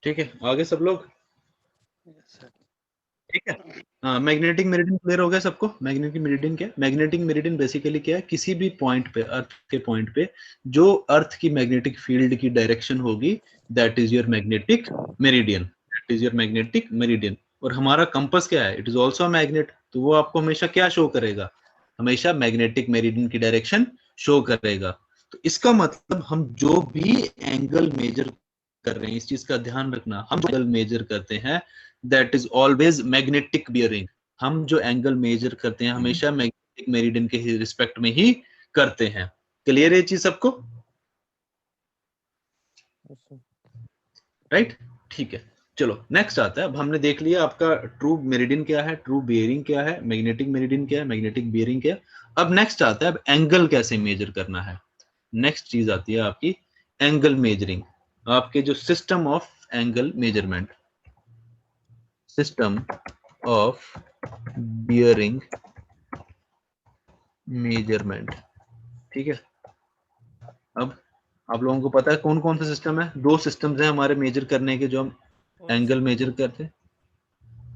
ठीक है, आगे सब लोग सर। ठीक है। हाँ, मैग्नेटिक मेरिडियन क्लियर हो गया सबको। मैग्नेटिक मेरिडियन क्या है? मैग्नेटिक मेरिडियन बेसिकली क्या है, किसी भी पॉइंट पे, अर्थ के पॉइंट पे जो अर्थ की मैग्नेटिक फील्ड की डायरेक्शन होगी, that is your magnetic meridian, that is your magnetic meridian. और हमारा कंपास क्या है? इट इज ऑल्सो मैग्नेट, तो वो आपको हमेशा क्या शो करेगा? हमेशा मैग्नेटिक मेरिडियन की डायरेक्शन शो करेगा। तो इसका मतलब हम जो भी एंगल मेजर कर रहे हैं, इस चीज का ध्यान रखना, हम जो एंगल मेजर करते हैं that is always magnetic bearing. हम जो एंगल मेजर करते हैं हमेशा मैग्नेटिक मेरिडियन के रिस्पेक्ट में ही करते हैं। क्लियर है ये चीज सबको? राइट, ठीक है। चलो नेक्स्ट आता है। अब हमने देख लिया आपका ट्रू मेरिडियन क्या है, ट्रू बियरिंग क्या है, मैग्नेटिक मेरिडियन क्या है, मैग्नेटिक बियरिंग क्या है। अब नेक्स्ट आता है अब एंगल कैसे मेजर करना है। नेक्स्ट चीज आती है आपकी एंगल मेजरिंग, आपके जो system of angle measurement, system of bearing measurement. ठीक है, अब आप लोगों को पता है कौन कौन सा सिस्टम है? दो सिस्टम्स हैं हमारे मेजर करने के, जो हम एंगल मेजर करते हैं।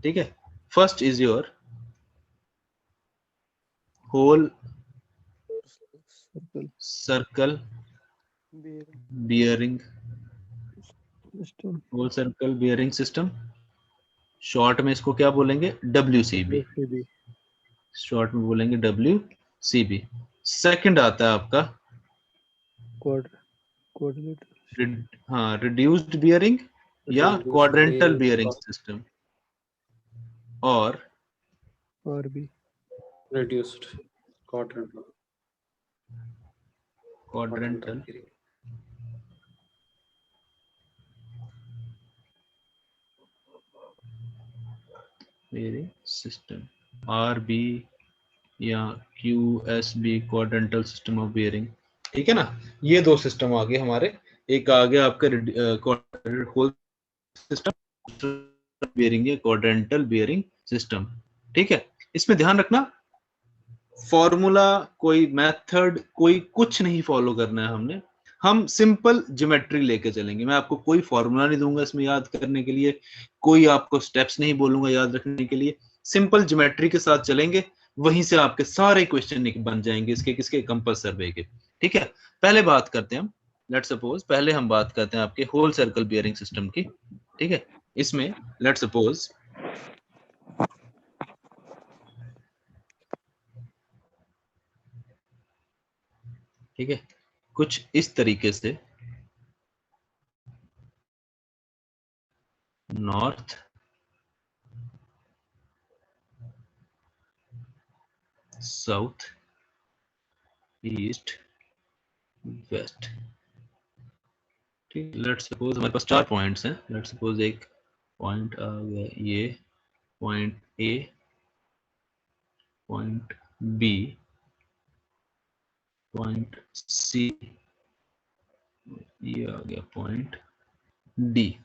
ठीक है, first is your whole circle bearing, whole circle bearing system, short में इसको क्या बोलेंगे? WCB, शॉर्ट में बोलेंगे WCB। सेकंड आता है आपका हाँ रिड्यूस्ड बियरिंग या क्वाड्रेंटल बियरिंग सिस्टम, और reduced quadrantal quadrantal bearing system, RB या QSB, quadrantal system of bearing. ठीक है ना, ये दो सिस्टम आ गए हमारे। एक आ गया आपका होल सिस्टम, बियरिंग है क्वाड्रेंटल बियरिंग सिस्टम। ठीक है, इसमें ध्यान रखना फॉर्मूला, कोई मेथड, कोई कुछ नहीं फॉलो करना है हमने। हम सिंपल ज्योमेट्री लेके चलेंगे। मैं आपको कोई फॉर्मूला नहीं दूंगा इसमें याद करने के लिए, कोई आपको स्टेप्स नहीं बोलूंगा याद रखने के लिए। सिंपल ज्योमेट्री के साथ चलेंगे, वहीं से आपके सारे क्वेश्चन बन जाएंगे इसके किसके? कंपास सर्वे के। ठीक है, पहले बात करते हैं हम, लेट सपोज पहले हम बात करते हैं आपके होल सर्कल बियरिंग सिस्टम की। ठीक है, इसमें लेट सपोज ठीक है कुछ इस तरीके से नॉर्थ, साउथ, ईस्ट, वेस्ट। ठीक, लेट सपोज हमारे पास 4 पॉइंट्स हैं। लेट सपोज एक पॉइंट आ गया ये, point A, point B, point C, ये आ गया पॉइंट डी।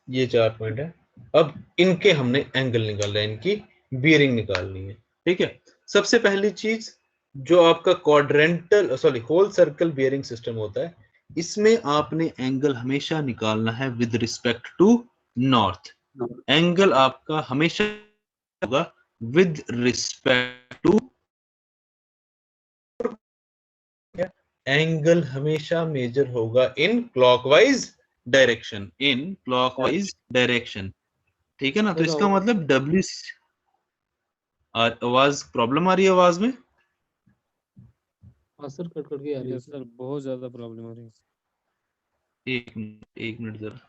ये 4 पॉइंट है। अब इनके हमने एंगल निकालना है, इनकी बियरिंग निकालनी है। ठीक है, सबसे पहली चीज जो आपका quadrantal sorry whole circle bearing system होता है, इसमें आपने एंगल हमेशा निकालना है with respect to north. Angle आपका हमेशा होगा विद रिस्पेक्ट टू, एंगल हमेशा मेजर होगा in clockwise direction, in clockwise direction. ठीक है ना, तो इसका मतलब W, आवाज प्रॉब्लम आ रही है आवाज में? हाँ सर, कट कट के आ रही है सर बहुत ज्यादा प्रॉब्लम आ रही है। एक मिनट जरा,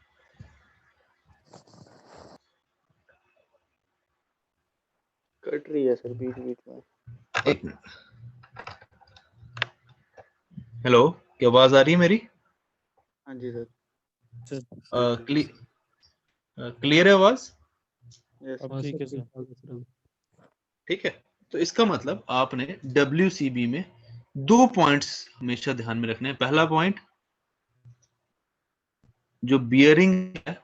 कट रही है सर बीच बीच में। एक मिनट। हेलो, क्या आवाज आ रही है मेरी? हाँ जी सर। क्लियर है आवाज? यस अब ठीक है सर। ठीक है, तो इसका मतलब आपने WCB में 2 पॉइंट्स हमेशा ध्यान में रखने हैं। पहला पॉइंट जो बियरिंग है,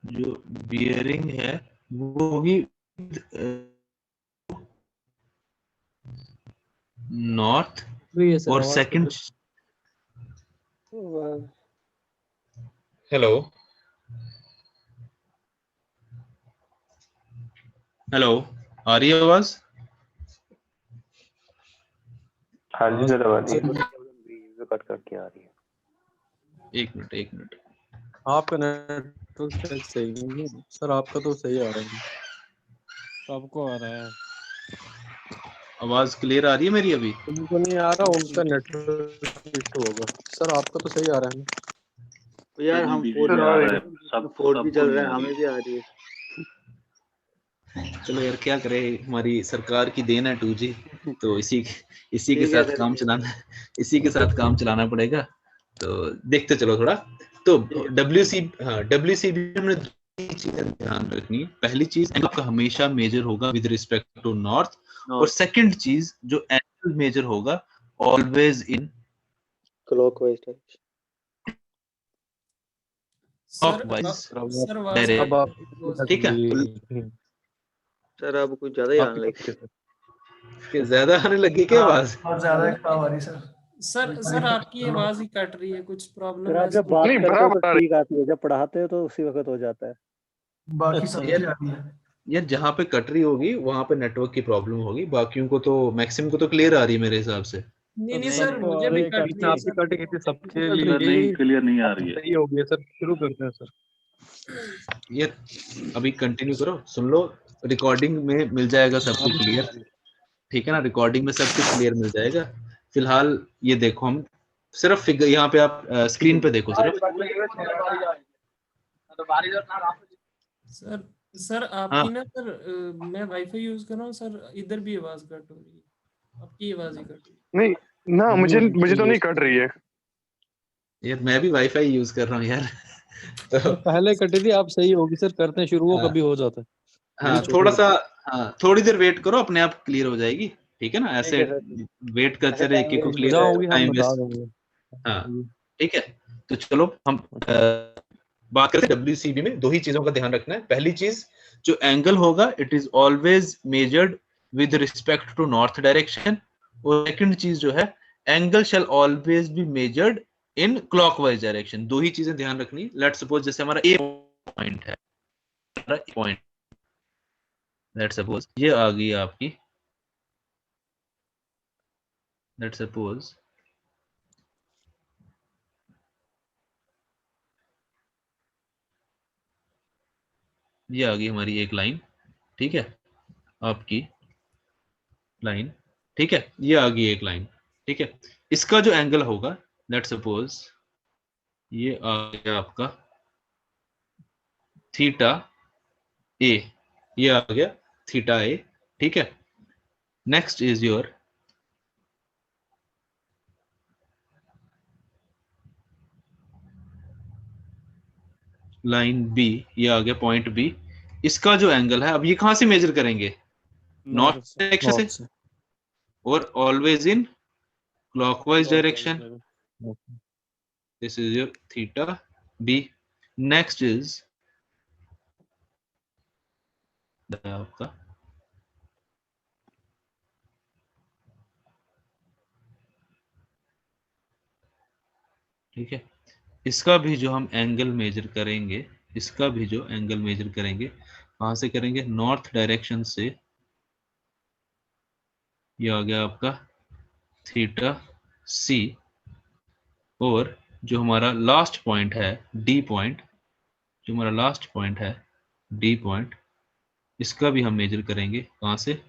जो बियरिंग है वो होगी नॉर्थ, और सेकंड हेलो हेलो, आ रही है आवाज? हाँ जी सर, आवाज सर, कट करके आ रही है। एक मिनट। आपका नेटवर्क शायद सही नहीं है सर, आपका तो सही आ रहा है। सबको आ रहा है, आवाज क्लियर आ रही है मेरी अभी? उनको नहीं आ रहा, उनका नेटवर्क इशू होगा। सर आपका तो सही आ रहा है। तो यार हम 4G चल रहा है, हमें भी आ रही है। चलो यार, क्या करे, हमारी सरकार की देन है 2G, तो इसी के ठीक है साथ सर, काम ठीक है। चलाना, इसी के साथ काम चलाना पड़ेगा। तो देखते चलो थोड़ा। तो WCB में हमने दो चीजें ध्यान रखनी है। पहली चीज, एंगल का हमेशा मेजर होगा विद रिस्पेक्ट टू नॉर्थ, और सेकंड चीज जो एंगल मेजर होगा always in clockwise direction. Clockwise अब आप डायरेक्शन, ठीक है? सर अब कुछ ज्यादा ही आने आपकी लगी। कि ज्यादा आने लगी क्या आवाज? और ज्यादा खराब आ रही सर आपकी आवाज ही कट रही है, कुछ प्रॉब्लम है? जब बात करते हो तो ठीक आती है, जब पढ़ाते हो तो उसी वक्त हो जाता है। बाकी सबकी आ रही है। यार जहाँ पे कट रही होगी वहां पे नेटवर्क की प्रॉब्लम होगी, बाकियों को तो मैक्सिमम को तो क्लियर आ रही है मेरे हिसाब से। नहीं सर, मुझे भी कट रही है आपकी सर। कट गई थी, सबके लिए नहीं क्लियर नहीं आ रही है। सही हो गया सर, शुरू करते हैं सर। यार अभी कंटिन्यू करो, सुन लो, रिकॉर्डिंग में मिल जाएगा सब कुछ क्लियर, ठीक है ना? रिकॉर्डिंग में सब कुछ क्लियर मिल जाएगा। फिलहाल ये देखो, हम सिर्फ फिगर यहाँ पे, आप स्क्रीन पे देखो सिर्फ। सर आपकी ना सर, मैं वाईफाई यूज कर रहा हूँ सर, इधर भी आवाज कट हो रही है, आपकी आवाज ही कट रही है। नहीं ना, मुझे तो नहीं कट रही है यार मैं भी वाईफाई यूज कर रहा हूँ यार। तो पहले कटी थी, आप सही होगी सर, करते हैं शुरू, वो कभी हो जाता है। हाँ, थोड़ा सा, हाँ थोड़ी देर वेट करो, अपने आप क्लियर हो जाएगी, ठीक है ना? ऐसे वेट करते रहे कि को क्लियर जाओगी, हम टाइम बता वेस्ट। देंगे। हाँ ठीक है, तो चलो हम बात करते हैं। WCB में दो ही चीजों का ध्यान रखना है। पहली चीज, जो एंगल होगा it is always measured with respect to north direction, और सेकंड चीज जो है, angle shall always be measured in clockwise direction. दो ही चीजें ध्यान रखनी। लेट्स सपोज जैसे हमारा ए पॉइंट है, पॉइंट, लेट्स सपोज ये आ गई आपकी, लेट्स सपोज ये आ गई हमारी एक लाइन, ठीक है? आपकी लाइन, ठीक है? ये आ गई एक लाइन, ठीक है? इसका जो एंगल होगा, लेट्स सपोज ये आ गया आपका थीटा ए, ये आ गया थीटा ए, ठीक है? Next is your line B, ये आ गया पॉइंट बी। इसका जो एंगल है, अब ये कहां से मेजर करेंगे? नॉर्थ डायरेक्शन से, और always in clockwise direction. This is your theta B. Next is आपका ठीक है, इसका भी जो हम एंगल मेजर करेंगे, इसका भी जो एंगल मेजर करेंगे, कहां से करेंगे? नॉर्थ डायरेक्शन से। ये आ गया आपका थीटा सी, और जो हमारा लास्ट पॉइंट है डी पॉइंट, जो हमारा लास्ट पॉइंट है डी पॉइंट, इसका भी हम मेजर करेंगे कहां से?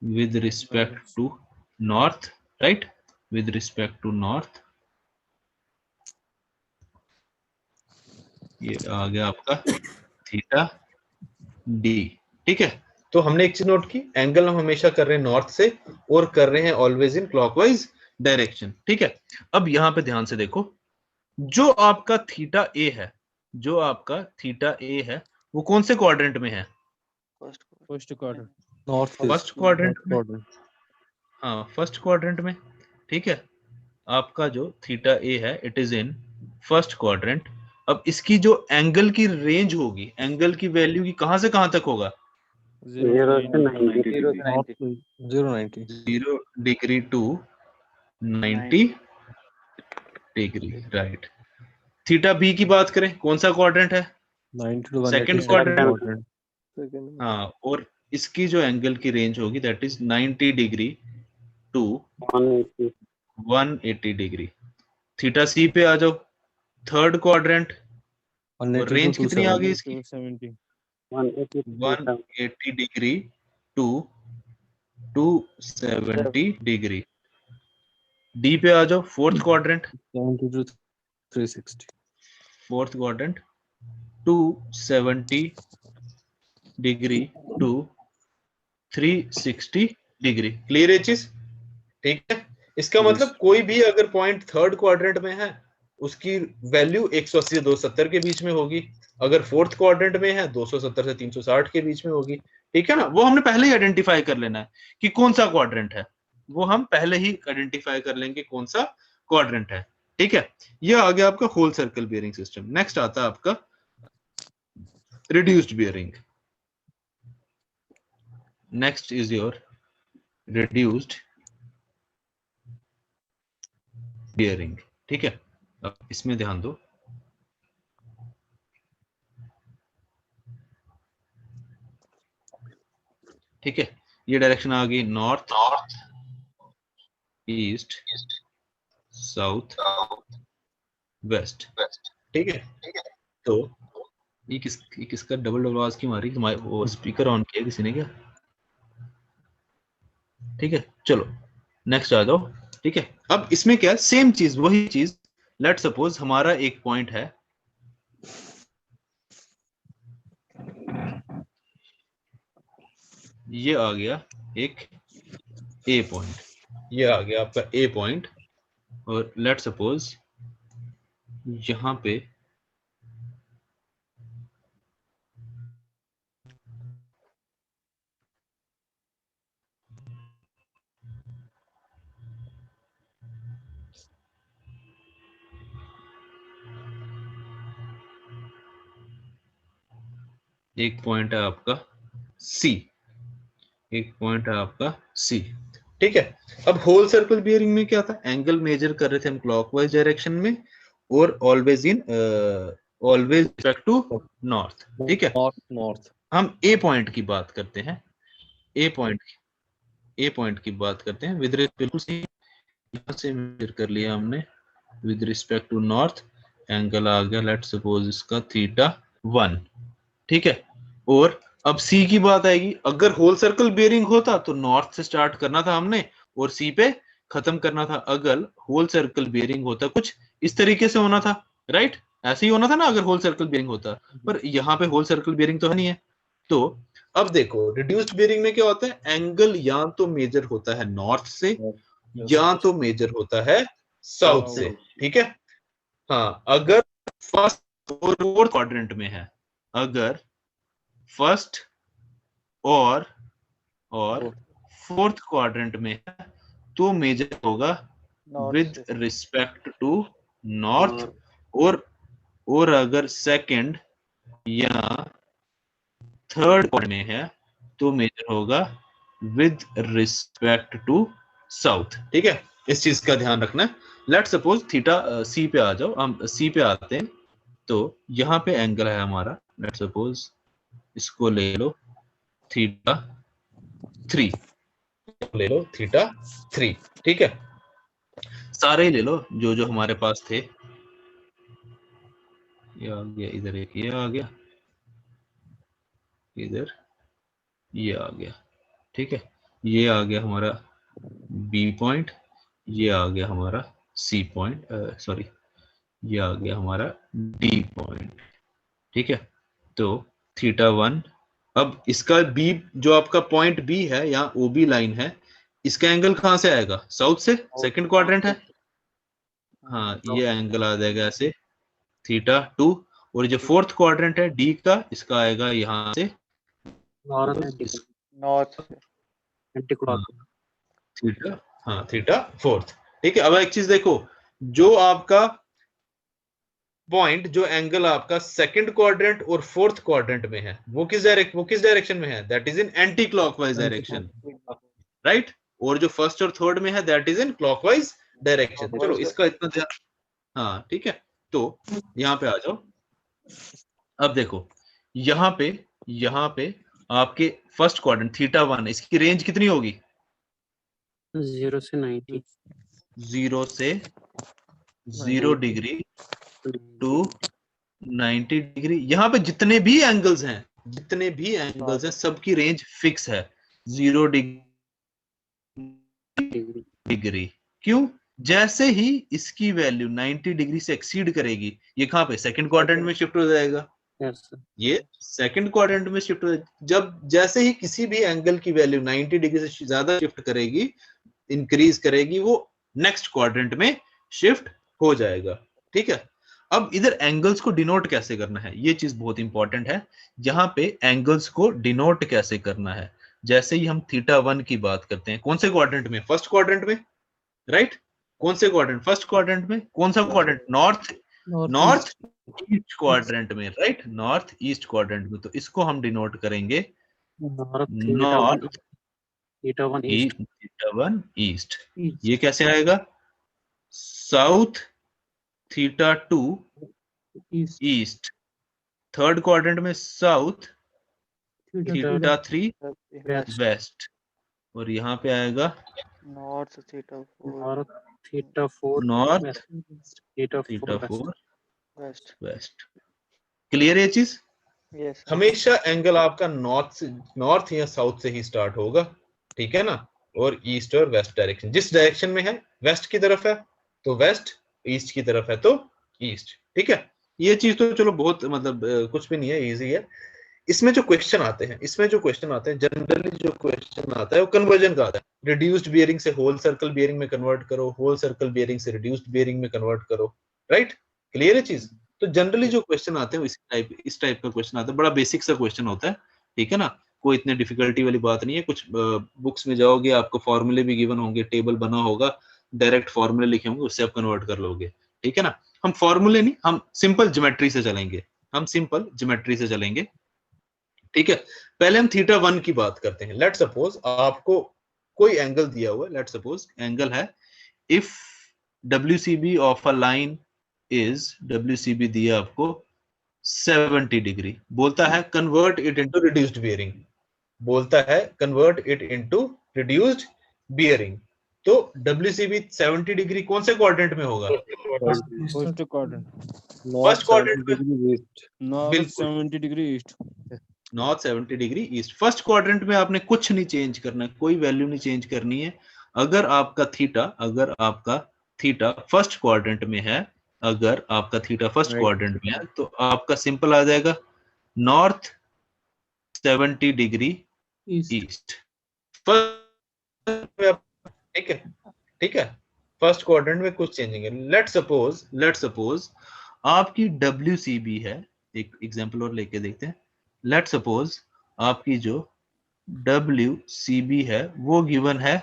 With respect to north, right? With respect to north. ये आ गया आपका थीटा डी, ठीक है? तो हमने एक चीज नोट की, एंगल हम हमेशा कर रहे हैं नॉर्थ से, और कर रहे हैं ऑलवेज इन क्लॉकवाइज डायरेक्शन, ठीक है? अब यहां पे ध्यान से देखो, जो आपका थीटा ए है, जो आपका थीटा ए है, वो कौन से क्वाड्रेंट में है? First quadrant, north first quadrant में। हाँ, फर्स्ट क्वाड्रेंट में, ठीक है? आपका जो थीटा ए है it is in first quadrant. अब इसकी जो एंगल की रेंज होगी, एंगल की वैल्यू की कहां से कहां तक होगा? 0 से 90 0 degree to 90 degree, right? Theta B की बात करें, कौन सा क्वाड्रेंट है? 90 to सेकंड 180 क्वाड्रेंट। सेकंड हाँ, और इसकी जो एंगल की रेंज होगी that is 90 degree to 180 180 degree. Theta c पे आ जाओ, थर्ड क्वाड्रेंट, और 180 रेंज to कितनी आ गई 270 इसकी? 180 180 डिग्री टू 270 डिग्री। डी पे आ जाओ, fourth quadrant, 70 to 360 fourth quadrant 270 degree to 360 degree. Clear है चीज? ठीक है, इसका Yes. मतलब कोई भी अगर पॉइंट थर्ड क्वाड्रेंट में है उसकी वैल्यू 180 से 270 के बीच में होगी, अगर फोर्थ क्वाड्रेंट में है 270 से 360 के बीच में होगी। ठीक है ना, वो हमने पहले ही आइडेंटिफाई कर लेना है कि कौन सा क्वाड्रेंट है, वो हम पहले ही आइडेंटिफाई कर लेंगे कौन सा क्वाड्रेंट है। ठीक है, ये आ गया आपका whole circle bearing system. Next आता है आपका reduced bearing. Next is your reduced bearing. ठीक है, अब इसमें ध्यान दो, ठीक है, ये डायरेक्शन आ गई नॉर्थ, ईस्ट, साउथ, वेस्ट। ठीक है, तो ये किसका डबल डबल आवाज क्यों आ रही? तुम्हारे वो स्पीकर ऑन किया किसी ने क्या? ठीक है, चलो नेक्स्ट आ जाओ। ठीक है, अब इसमें क्या है, सेम चीज, वही चीज। लेट सपोज हमारा एक पॉइंट है, ये आ गया एक ए पॉइंट, ये आ गया आपका ए पॉइंट, और लेट सपोज यहां पे एक पॉइंट है आपका सी, एक पॉइंट है आपका सी। ठीक है, अब होल सर्कल बियरिंग में क्या था, एंगल मेजर कर रहे थे हम क्लॉकवाइज डायरेक्शन में, और ऑलवेज रिस्पेक्ट टू नॉर्थ। ठीक है, नॉर्थ। हम ए पॉइंट की बात करते हैं, ए पॉइंट की बात करते हैं विद बिल्कुल सही, यहां से मेजर कर लिया हमने with respect to north, angle आ गया लेट सपोज इसका थीटा 1। ठीक है, और अब सी की बात आएगी, अगर होल सर्कल बियरिंग होता तो नॉर्थ से स्टार्ट करना था हमने और सी पे खत्म करना था। अगर होल सर्कल बियरिंग होता कुछ इस तरीके से होना था, राइट? ऐसे ही होना था ना अगर होल सर्कल बियरिंग होता, पर यहाँ पे होल सर्कल बियरिंग तो है नहीं है। तो अब देखो रिड्यूस्ड बियरिंग में क्या होता है, एंगल या तो मेजर होता है नॉर्थ से या तो मेजर होता है साउथ से। ठीक है, हाँ, अगर फर्स्ट और फोर्थ क्वाड्रेंट में है, अगर फर्स्ट और फोर्थ क्वाड्रेंट में है तो मेजर होगा विद रिस्पेक्ट टू नॉर्थ, और अगर सेकंड या थर्ड क्वाड्रेंट में है तो मेजर होगा विद रिस्पेक्ट टू साउथ। ठीक है, इस चीज का ध्यान रखना है। लेट सपोज थीटा सी पे आ जाओ, हम सी पे आते हैं, तो यहाँ पे एंगल है हमारा, लेट सपोज इसको ले लो थीटा 3, ले लो थीटा 3। ठीक है, सारे ही ले लो जो जो हमारे पास थे, ये आ गया इधर, एक ये आ गया इधर, ये आ गया। ठीक है, ये आ गया हमारा बी पॉइंट, ये आ गया हमारा सी पॉइंट, सॉरी ये आ गया हमारा डी पॉइंट। ठीक है, तो थीटा 1, अब इसका बी जो आपका पॉइंट बी है, यहाँ ओ बी लाइन है, इसका एंगल कहां से आएगा, साउथ से, सेकंड क्वाड्रेंट है। हाँ, ये एंगल आ जाएगा ऐसे थीटा 2, और जो फोर्थ क्वाड्रेंट है डी का, इसका आएगा यहाँ से नॉर्थ थीटा, हाँ थीटा 4। ठीक है, अब एक चीज देखो, जो आपका पॉइंट, जो एंगल आपका सेकंड क्वाड्रेंट और फोर्थ क्वाड्रेंट में है, वो किस डायरेक्शन में है, that is in anti clockwise direction, right? और जो फर्स्ट और थर्ड में है that is in clockwise direction. चलो इसका इतना ध्यान, हाँ ठीक है, तो यहाँ पे आ जाओ। अब देखो यहाँ पे आपके फर्स्ट क्वाड्रेंट θ1, इसकी रेंज कितनी होगी? 0 से 90 0 से 0 डिग्री टू 90 डिग्री। यहाँ पे जितने भी एंगल्स हैं सबकी रेंज फिक्स है 0 डिग्री। क्यों? जैसे ही इसकी वैल्यू 90 डिग्री से एक्सीड करेगी, ये कहाँ पे? सेकंड क्वाड्रेंट में शिफ्ट हो जाएगा। ये सेकंड क्वाड्रेंट में शिफ्ट हो, जब जैसे ही किसी भी एंगल की वैल्यू 90 डिग्री से ज्यादा शिफ्ट करेगी, इंक्रीज करेगी, वो नेक्स्ट क्वाड्रेंट में शिफ्ट हो जाएगा। ठीक है, अब इधर एंगल्स को डिनोट कैसे करना है, ये चीज बहुत इंपॉर्टेंट है। यहाँ पे एंगल्स को डिनोट कैसे करना है, जैसे ही हम θ1 की बात करते हैं, कौन से क्वाड्रेंट में? फर्स्ट क्वाड्रेंट में, राइट? कौन से क्वाड्रेंट? फर्स्ट क्वाड्रेंट में। कौन सा क्वाड्रेंट? नॉर्थ ईस्ट क्वाड्रेंट में, राइट? नॉर्थ ईस्ट क्वाड्रेंट में। तो इसको हम डिनोट करेंगे नॉर्थ θ1 ईस्ट। ये कैसे आएगा? South θ2 east. थर्ड क्वाड्रेंट में साउथ θ3 वेस्ट। और यहाँ पे आएगा नॉर्थ θ4 वेस्ट। वेस्ट। क्लियर है चीज? यस। हमेशा एंगल आपका नॉर्थ या साउथ से ही स्टार्ट होगा, ठीक है ना? और ईस्ट और वेस्ट डायरेक्शन, जिस डायरेक्शन में है, वेस्ट की तरफ है तो वेस्ट, ईस्ट की तरफ है तो ईस्ट। ठीक है, ये चीज तो चलो बहुत मतलब कुछ भी नहीं है, इजी है। इसमें जो क्वेश्चन आते हैं जनरली जो क्वेश्चन आता है वो कन्वर्जन का आता है। रिड्यूस्ड बियरिंग से होल सर्कल बियरिंग में कन्वर्ट करो, होल सर्कल बियरिंग से रिड्यूस्ड बियरिंग में कन्वर्ट करो, राइट? क्लियर है चीज? तो जनरली जो क्वेश्चन आते हैं इस टाइप का क्वेश्चन आता है, बड़ा बेसिक सा क्वेश्चन होता है, ठीक है ना? कोई इतने डिफिकल्टी वाली बात नहीं है। कुछ बुक्स में जाओगे आपको फॉर्मूले भी गिवन होंगे, टेबल बना होगा, डायरेक्ट फॉर्मूले लिखे होंगे, उससे आप कन्वर्ट कर लोगे, ठीक है ना? हम फॉर्मूले नहीं, हम सिंपल ज्योमेट्री से चलेंगे, ठीक है? पहले हम θ1 की बात करते हैं। लेट सपोज आपको कोई एंगल दिया हुआ है, लेट सपोज एंगल है, if WCB of a line is, WCB दिया आपको 70 डिग्री, बोलता है convert it into reduced bearing, तो WCB 70 डिग्री कौन से क्वाड्रेंट में होगा? फर्स्ट क्वाड्रेंट, फर्स्ट क्वाड्रेंट में, north 70 degree east, north 70 degree east. First quadrant में आपने कुछ नहीं चेंज करना है, कोई वैल्यू नहीं चेंज करनी है। अगर आपका थीटा फर्स्ट क्वाड्रेंट में है, तो आपका सिंपल आ जाएगा नॉर्थ 70 डिग्री ईस्ट। ठीक है, फर्स्ट क्वाड्रेंट में कुछ चेंजिंग है। लेट सपोज आपकी WCB है, एक एग्जांपल और लेके देखते हैं। लेट सपोज आपकी जो WCB है वो गिवन है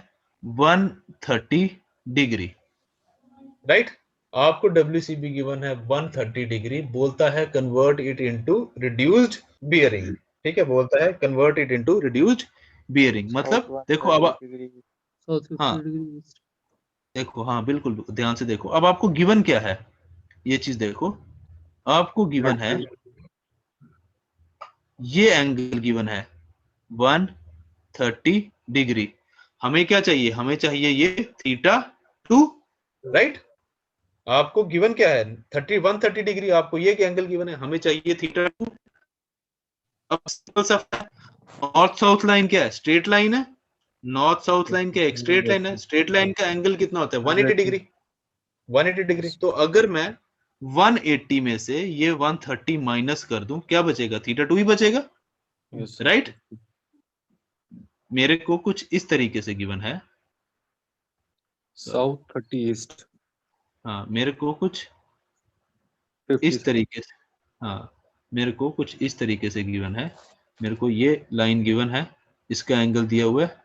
130 डिग्री, राइट? आपको WCB गिवन है 130 डिग्री, बोलता है convert it into reduced bearing, ठीक है? बोलता है convert it into reduced bearing. मतलब देखो अब, हाँ बिल्कुल ध्यान से देखो। अब आपको गिवन क्या है, ये चीज देखो। आपको गिवन है, ये एंगल गिवन है 130 डिग्री। हमें क्या चाहिए? हमें चाहिए ये θ2, राइट? आपको गिवन क्या है? 130 डिग्री, आपको ये एंगल गिवन है, हमें चाहिए θ2। अब सिंपल सा, नॉर्थ साउथ लाइन क्या है? स्ट्रेट लाइन है। नॉर्थ साउथ लाइन क्या है? एक स्ट्रेट लाइन है। स्ट्रेट लाइन का एंगल कितना होता है? 180 डिग्री। तो अगर मैं 180 में से ये 130 माइनस कर दूं, क्या बचेगा? θ2 ही बचेगा, राइट? मेरे को कुछ इस तरीके से गिवन है, साउथ 30 ईस्ट। हाँ, मेरे को कुछ इस तरीके से, हाँ मेरे को कुछ इस तरीके से गिवन है। मेरे को ये लाइन गिवन है, इसका एंगल दिया हुआ है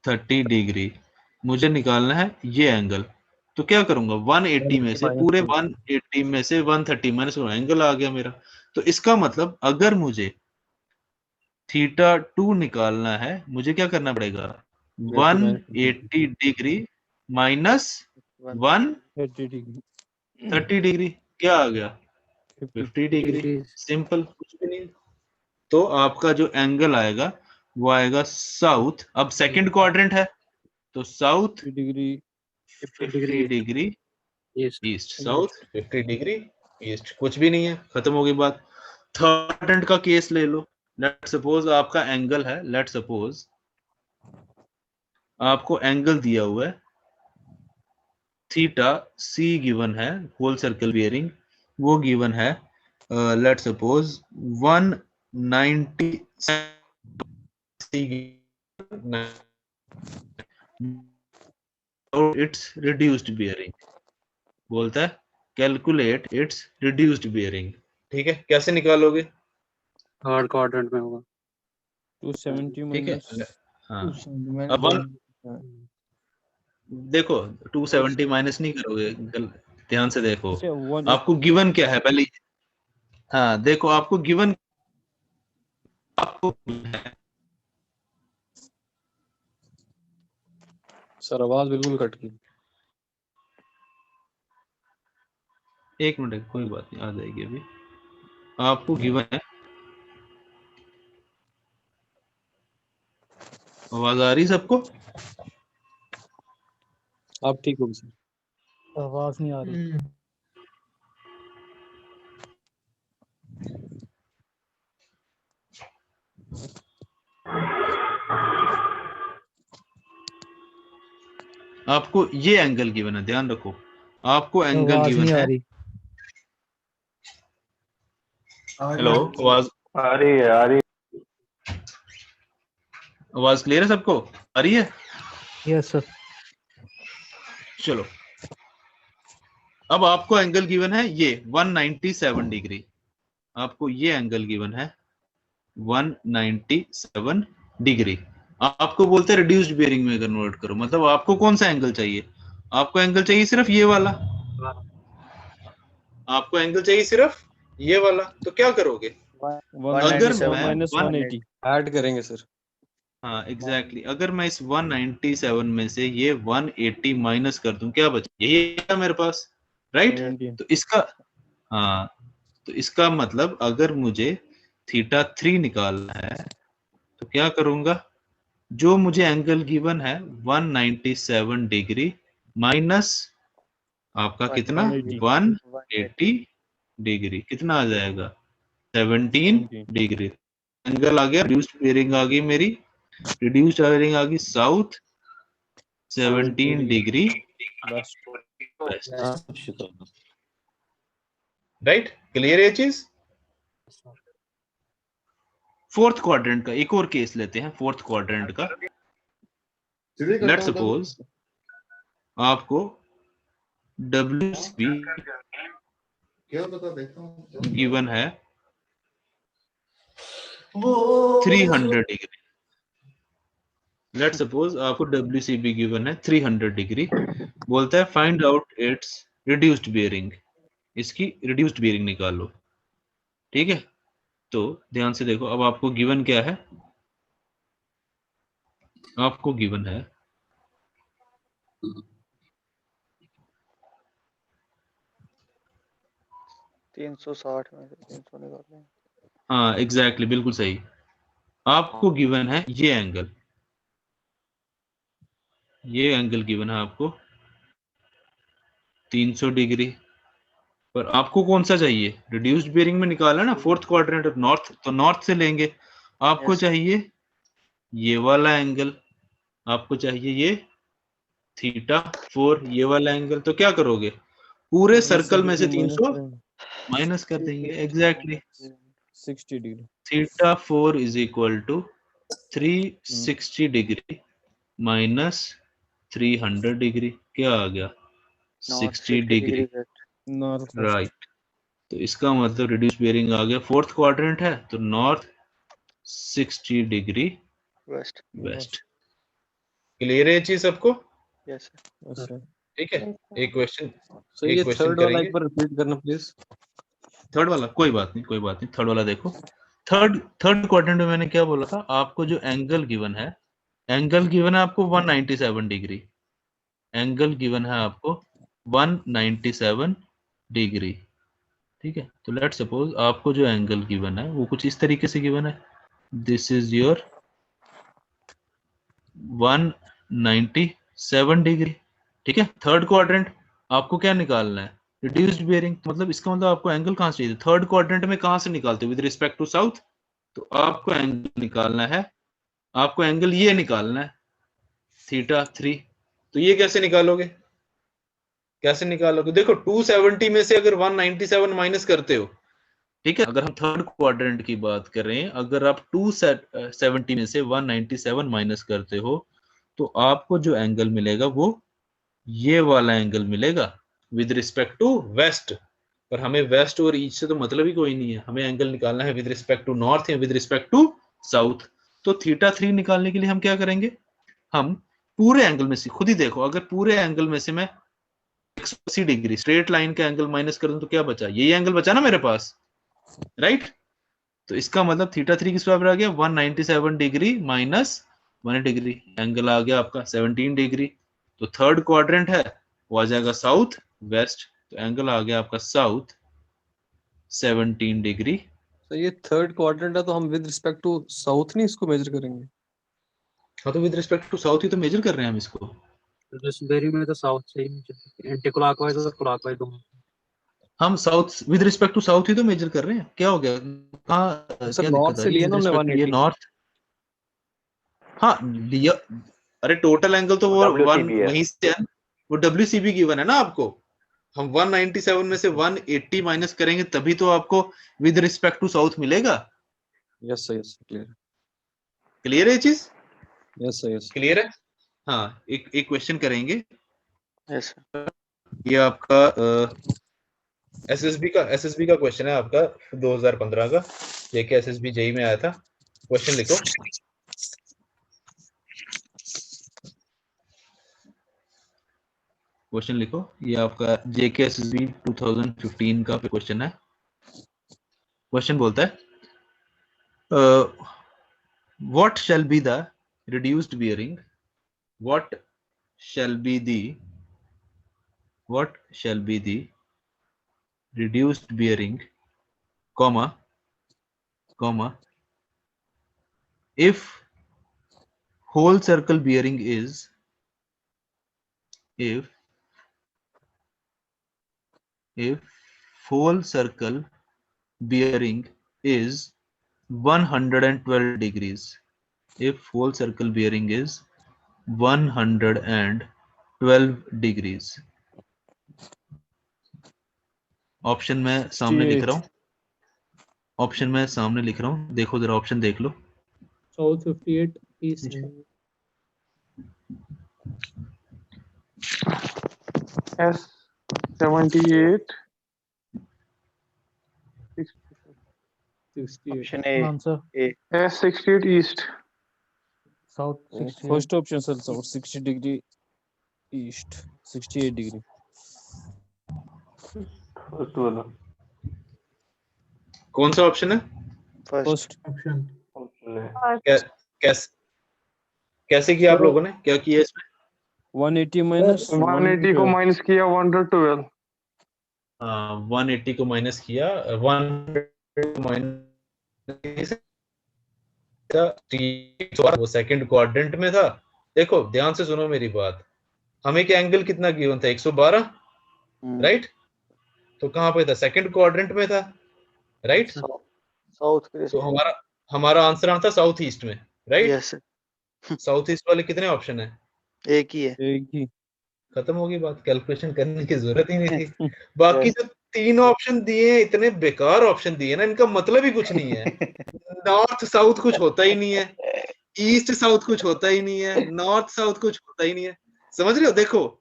130 डिग्री। मुझे निकालना है ये एंगल, तो क्या करूंगा? 180 में से, पूरे 180 में से 130 माइनस एंगल आ गया मेरा। तो इसका मतलब अगर मुझे θ2 निकालना है, मुझे क्या करना पड़ेगा? 180 डिग्री माइनस 80 डिग्री 130 डिग्री क्या आ गया 50 डिग्री। सिंपल, कुछ भी नहीं। तो आपका जो एंगल आएगा वो आएगा साउथ। अब सेकंड क्वाड्रेंट है तो south 50 degree east, south 50 degree east, कुछ भी नहीं है, खत्म हो गई बात। थर्ड क्वाड्रेंट का केस ले लो। लेट सपोज आपका एंगल है, लेट सपोज आपको एंगल दिया हुआ है थीटा, सी गिवन है, होल सर्कल बियरिंग वो गिवन है let suppose 190 it's reduced bearing, बोलता है कैलकुलेट इट्स रिड्यूस्ड बियरिंग। ठीक है, कैसे निकालोगे? थर्ड क्वाड्रेंट में होगा 270 ठीक है, माइनस हाँ। अब देखो 270 माइनस नहीं करोगे, ध्यान से देखो आपको गिवन क्या है पहले। हाँ देखो आपको गिवन, आपको सर आवाज बिल्कुल कट गई। एक मिनट, कोई बात नहीं, आ जाएगी अभी। आपको गिवन है, आवाज आ रही सबको? आप ठीक हो सर? आवाज नहीं आ रही। आपको ये एंगल गिवन है, ध्यान रखो आपको एंगल आवाज गिवन नहीं आ है। रही। हेलो, आवाज आ रही है, आ रही आवाज क्लियर है सबको? आ रही है? Yes sir. चलो, अब आपको एंगल गिवन है ये 197 डिग्री। आपको ये एंगल गिवन है 197 डिग्री। आपको बोलते हैं रिड्यूस्ड बेयरिंग में कन्वर्ट करो, मतलब आपको कौन सा एंगल चाहिए? आपको एंगल चाहिए सिर्फ ये वाला, आपको एंगल चाहिए सिर्फ ये वाला, तो क्या करोगे? अगर मैं 180 ऐड करेंगे सर। हाँ एग्जैक्टली, अगर मैं इस 197 में से ये 180 माइनस कर दूं, क्या बचे? यही है मेरे पास, राइट? तो इसका, हाँ, तो इसका मतलब अगर मुझे थीटा 3 निकालना है तो क्या करूंगा? जो मुझे एंगल गिवन है 197 डिग्री माइनस आपका कितना 180 डिग्री, कितना आ जाएगा 17 डिग्री। एंगल आ गया, रिड्यूस्ड बेयरिंग आ गई मेरी, रिड्यूस्ड बेयरिंग आ गई south 17 degree west. Right, clear है चीज? फोर्थ क्वाड्रेंट का एक और केस लेते हैं, फोर्थ क्वाड्रेंट का। लेट सपोज आपको WCB गिवन है 300 डिग्री। लेट सपोज आपको WCB गिवन है 300 डिग्री, बोलता है find out it's reduced bearing, इसकी रिड्यूस्ड बेयरिंग निकालो। ठीक है, तो ध्यान से देखो, अब आपको गिवन क्या है? आपको गिवन है तीन 360 में से 300 निकालना। हाँ एग्जैक्टली, बिल्कुल सही। आपको गिवन है ये एंगल, ये एंगल गिवन है आपको 300 डिग्री, पर आपको कौन सा चाहिए? रिड्यूस्ड बेयरिंग में निकाला ना, फोर्थ क्वाड्रेंट नॉर्थ, तो नॉर्थ से लेंगे। आपको चाहिए ये वाला एंगल, आपको चाहिए ये थीटा 4, ये वाला एंगल, तो क्या करोगे? पूरे सर्कल में से 300 माइनस कर देंगे। Exactly 60 degree. Theta 4 is equal to 360 degree minus 300 degree, क्या आ गया 60 डिग्री, राइट। तो इसका मतलब रिड्यूस बेयरिंग आ गया, फोर्थ क्वाड्रेंट है तो नॉर्थ 60 डिग्री वेस्ट। क्लियर है चीज सबको? Yes sir. ठीक है, एक क्वेश्चन, सर ये थर्ड वाला एक बार रिपीट करना प्लीज। थर्ड वाला कोई बात नहीं, कोई बात नहीं। थर्ड वाला देखो, थर्ड क्वाड्रेंट में मैंने क्या बोला था? आपको जो एंगल गिवन है, एंगल गिवन है आपको 197 डिग्री, एंगल गिवन है आपको 197 डिग्री। ठीक है, तो लेट सपोज आपको जो एंगल गिवन है वो कुछ इस तरीके से गिवन है, दिस इज योर 197 डिग्री। ठीक है, थर्ड क्वाड्रेंट आपको क्या निकालना है, रिड्यूस्ड बियरिंग। मतलब इसका मतलब आपको एंगल कहां से चाहिए, थर्ड क्वाड्रेंट में कहां से निकालते हो, विद रिस्पेक्ट टू साउथ। तो आपको एंगल निकालना है, आपको एंगल ये निकालना है θ3। तो ये कैसे निकालोगे, कैसे निकालोगे, देखो 270 में से अगर 197 माइनस करते हो, ठीक है, अगर हम थर्ड क्वाड्रेंट की बात कर रहे हैं, अगर आप 270 में से 197 माइनस करते हो तो आपको जो एंगल मिलेगा वो ये वाला एंगल मिलेगा विद रिस्पेक्ट टू वेस्ट। पर हमें वेस्ट और ईस्ट से तो मतलब ही कोई नहीं है, हमें एंगल निकालना है विद रिस्पेक्ट टू नॉर्थ या विद रिस्पेक्ट टू साउथ। तो θ3 निकालने के लिए हम क्या करेंगे, हम पूरे एंगल में से, खुद ही देखो, अगर पूरे एंगल में से मैं 180 डिग्री स्ट्रेट लाइन का एंगल माइनस कर दूं तो क्या बचा, यही एंगल बचा ना मेरे पास, राइट। तो इसका मतलब θ3 किस बराबर आ गया, 197 डिग्री माइनस 1 डिग्री, एंगल आ गया आपका 17 डिग्री। तो थर्ड क्वाड्रेंट है वो आ जाएगा साउथ वेस्ट, तो एंगल आ गया आपका साउथ 17 डिग्री। तो ये थर्ड क्वाड्रेंट है, तो हम विद रिस्पेक्ट टू साउथ नहीं इसको मेजर करेंगे। हाँ, तो विद रिस्पेक्ट टू साउथ ही तो मेजर कर रहे हैं हम इसको। तो बेरिंग में तो साउथ से ही एंटी क्लॉकवाइज और क्लॉकवाइज दोनों। हम south with respect to south ही तो मेजर कर रहे हैं, क्या हो गया, कहाँ सर क्या नॉर्थ दिक्कत आ से रही लिया है, ना with हमने respect to ये 180। नॉर्थ, हाँ लिया, अरे टोटल एंगल तो वो वन वहीं से है, वो WCB गिवन है ना आपको। हम 197 में से 180 माइनस करेंगे तभी तो आपको विद रिस्पेक्ट टू साउथ मिलेगा। Yes sir, yes clear, clear है ये चीज, यस सर, यस क्लियर है। हाँ, एक क्वेश्चन करेंगे, यस ये आपका एसएसबी का क्वेश्चन है आपका 2015 का, ये कि एसएसबी जेई में आया था। क्वेश्चन लिखो, क्वेश्चन लिखो, ये आपका जेके एसएसबी 2015 का क्वेश्चन है। क्वेश्चन बोलता है what shall be the reduced bearing, what shall be the reduced bearing, comma if whole circle bearing is, if whole circle bearing is 112 degrees, if whole circle bearing is 112 degrees। Option मैं सामने लिख रहा हूँ, option मैं सामने लिख रहा हूँ, देखो जरा ऑप्शन देख लो। South 58 east S78 option A answer S68 east south first option sir, south 60 degree east 68 degree. कौन सा ऑप्शन है, फर्स्ट ऑप्शन कैसे किया आप लोगों ने, क्या किया इसमें, 180 माइनस 180 को माइनस किया 112। 180 को माइनस किया 100 माइनस, वो सेकंड क्वाड्रेंट में था। देखो ध्यान से सुनो मेरी बात, हमें क्या एंगल कितना गिवन था 112, राइट। तो कहां पे था, सेकंड क्वाड्रेंट में था, राइट। साउथ तो हमारा आंसर आता साउथ ईस्ट में, राइट। यस साउथ ईस्ट वाले कितने ऑप्शन है, एक ही है, एक ही। खत्म होगी बात, कैलकुलेशन करने की जरूरत ही नहीं थी। बाकी जो 3 ऑप्शन दिए हैं, इतने बेकार ऑप्शन दिए ना, इनका मतलब ही कुछ नहीं है। नॉर्थ साउथ कुछ होता ही नहीं है, ईस्ट साउथ कुछ होता ही नहीं है, नॉर्थ साउथ कुछ होता ही नहीं है, समझ रहे हो। देखो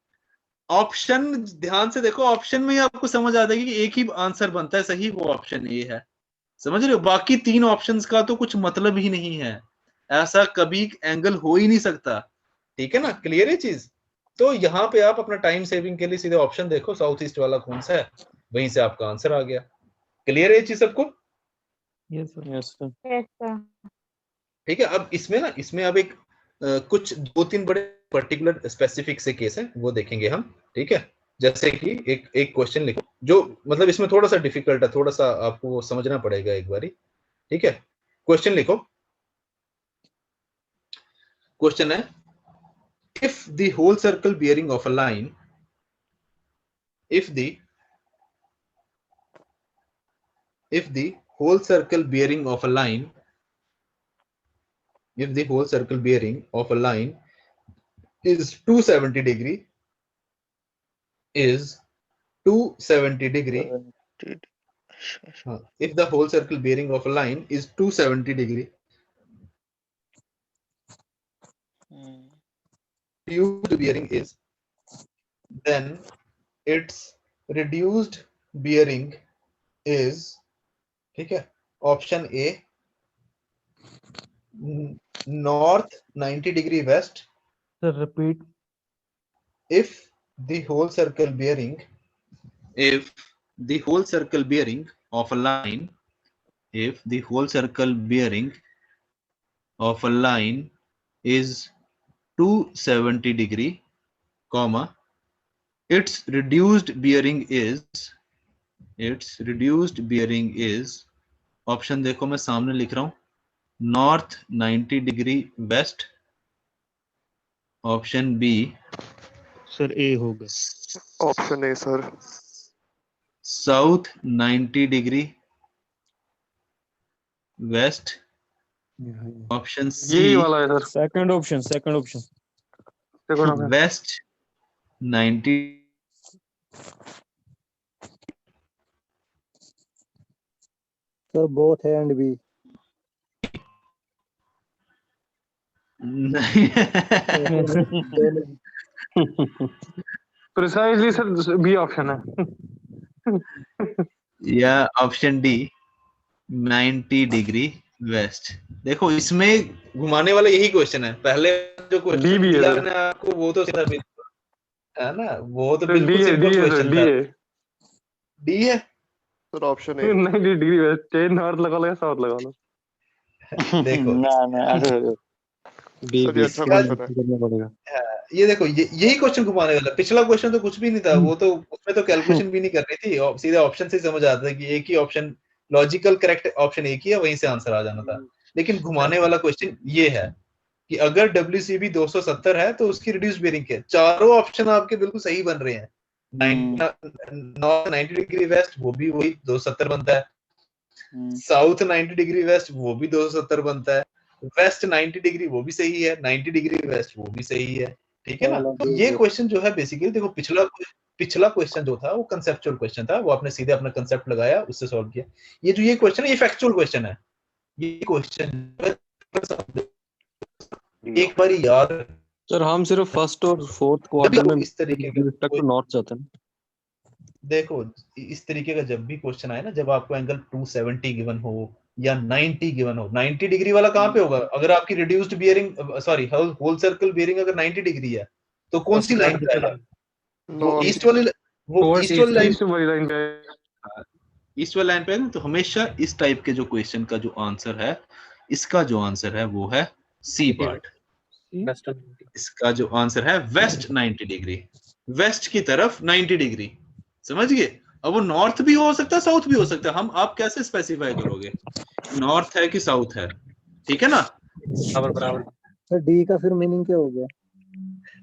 ऑप्शन ध्यान से देखो, ऑप्शन में ही आपको समझ आता है कि एक ही आंसर बनता है सही, वो ऑप्शन ए है, समझ रहे हो। बाकी 3 ऑप्शंस का तो कुछ मतलब ही नहीं है, ऐसा कभी एंगल हो ही नहीं सकता, ठीक है ना, क्लियर है चीज। तो यहाँ पे आप अपना टाइम सेविंग के लिए सीधे ऑप्शन देखो, साउथ ईस्ट वाला कौन सा है, वहीं से आपका आंसर आ गया। क्लियर है चीज सबको, यस सर। Yes sir. ठीक है। अब इसमें ना, इसमें अब एक कुछ 2-3 बड़े पर्टिकुलर स्पेसिफिक से केस है, वो देखेंगे हम, ठीक है। जैसे कि एक क्वेश्चन लिखो जो मतलब इसमें थोड़ा सा डिफिकल्ट है, थोड़ा सा आपको समझना पड़ेगा एक बारी, ठीक है। क्वेश्चन लिखो, क्वेश्चन है if the whole circle bearing of a line, if the whole circle bearing of a line, if the whole circle bearing of a line is 270 degree, is 270 degree, if the whole circle bearing of a line is 270 degree, reduced bearing is, then its reduced bearing is, ठीक है, option A north 90 degree west. Sir, repeat. If the whole circle bearing of a line, if the whole circle bearing of a line is 270 degree, comma, its reduced bearing is, option देखो मैं सामने लिख रहा हूं, north 90 degree west, option B sir A होगा, option A sir, south 90 degree west, option C यही वाला है sir, second option west 90 sir both A and B. Precisely sir B option है, या ऑप्शन डी 90 डिग्री वेस्ट। देखो इसमें घुमाने वाला यही क्वेश्चन है, पहले जो क्वेश्चन दिया मैंने आपको वो तो सीधा है ना, वो तो बिल्कुल सिंपल क्वेश्चन था। डी है sir, option A 90 degree waste, चाहे नॉर्थ लगा लो या साउथ लगा लो। देखो ना बी करना पड़ेगा। ये देखो यही क्वेश्चन घुमाने वाला, पिछला क्वेश्चन तो कुछ भी नहीं था, वो तो उसमें तो कैलकुलेशन भी नहीं करनी थी, सीधे ऑप्शन से समझ आता था कि एक ही ऑप्शन लॉजिकल करेक्ट ऑप्शन एक ही है, वहीं से आंसर आ जाना था। लेकिन घुमाने वाला क्वेश्चन ये है कि अगर WCB 270 है तो उसकी रिड्यूस बेयरिंग क्या है। चारों ऑप्शन आपके बिल्कुल सही बन रहे हैं, 90 डिग्री वेस्ट वो भी वही 270 बनता है, साउथ 90 डिग्री वेस्ट वो भी 270 बनता है, वेस्ट 90 डिग्री वो भी सही है, 90 डिग्री वेस्ट वो भी सही है, ठीक है ना। तो ये क्वेश्चन जो है बेसिकली देखो पिछला क्वेश्चन जो था वो कंसेप्चुअल क्वेश्चन था, वो आपने सीधे अपना कंसेप्ट लगाया उससे सॉल्व किया। ये जो ये क्वेश्चन है ये फैक्चुअल क्वेश्चन है, ये क्वेश्चन एक बार याद। सर हम सिर्फ फर्स्ट और फोर्थ क्वाड्रेंट में इस तरीके के रिस्पेक्ट टू नॉर्थ जाते हैं। देखो इस तरीके का जब भी क्वेश्चन आए ना, जब आपको एंगल 270 गिवन हो या 90 गिवन हो, 90 डिग्री वाला कहां पे होगा? अगर आपकी reduced bearing sorry whole circle bearing अगर 90 डिग्री है तो कौन सी लाइन पे आएगा? वो ईस्ट वाली लाइन पे है ना। तो हमेशा इस टाइप के जो क्वेश्चन का जो आंसर है, इसका जो आंसर है वो है सी पार्ट। इसका जो आंसर है वेस्ट 90 डिग्री, वेस्ट की तरफ 90 डिग्री, समझ गए। अब वो नॉर्थ भी हो सकता है, साउथ भी हो सकता है, हम आप कैसे स्पेसिफाई करोगे नॉर्थ है कि साउथ है, ठीक है ना। बराबर। डी का फिर मीनिंग क्या हो गया?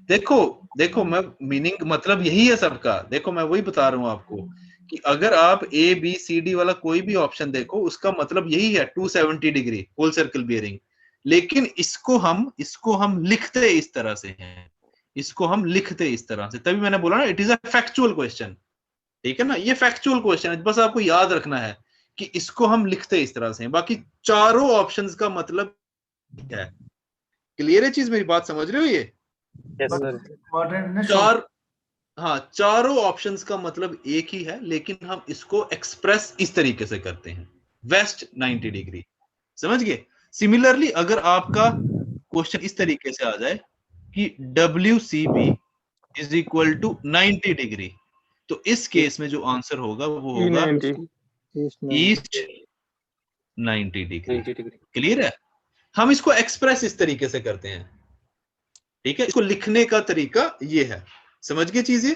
देखो मैं मीनिंग मतलब यही है सबका। देखो मैं वही बता रहा हूं आपको कि अगर आप ABCD वाला कोई भी ऑप्शन देखो, उसका मतलब यही है 270 डिग्री होल सर्कल बियरिंग। लेकिन इसको हम लिखते इस तरह से हैं, इसको हम लिखते इस तरह से, तभी मैंने बोला ना it is a factual question, ठीक है ना। ये फैक्चुअल क्वेश्चन है, बस आपको याद रखना है कि इसको हम लिखते इस तरह से हैं। बाकी चारों ऑप्शंस का मतलब क्या है? क्लियर है चीज? मेरी बात समझ रहे हो? ये चारों ऑप्शंस का मतलब एक ही है, लेकिन हम इसको एक्सप्रेस इस तरीके से करते हैं, वेस्ट 90 डिग्री, समझ गए। सिमिलरली अगर आपका क्वेश्चन इस तरीके से आ जाए कि WCB is equal to 90 degree, तो इस केस में जो आंसर होगा वो होगा ईस्ट 90 डिग्री। क्लियर है? हम इसको एक्सप्रेस इस तरीके से करते हैं, ठीक है, इसको लिखने का तरीका ये है, समझ गए चीज ये?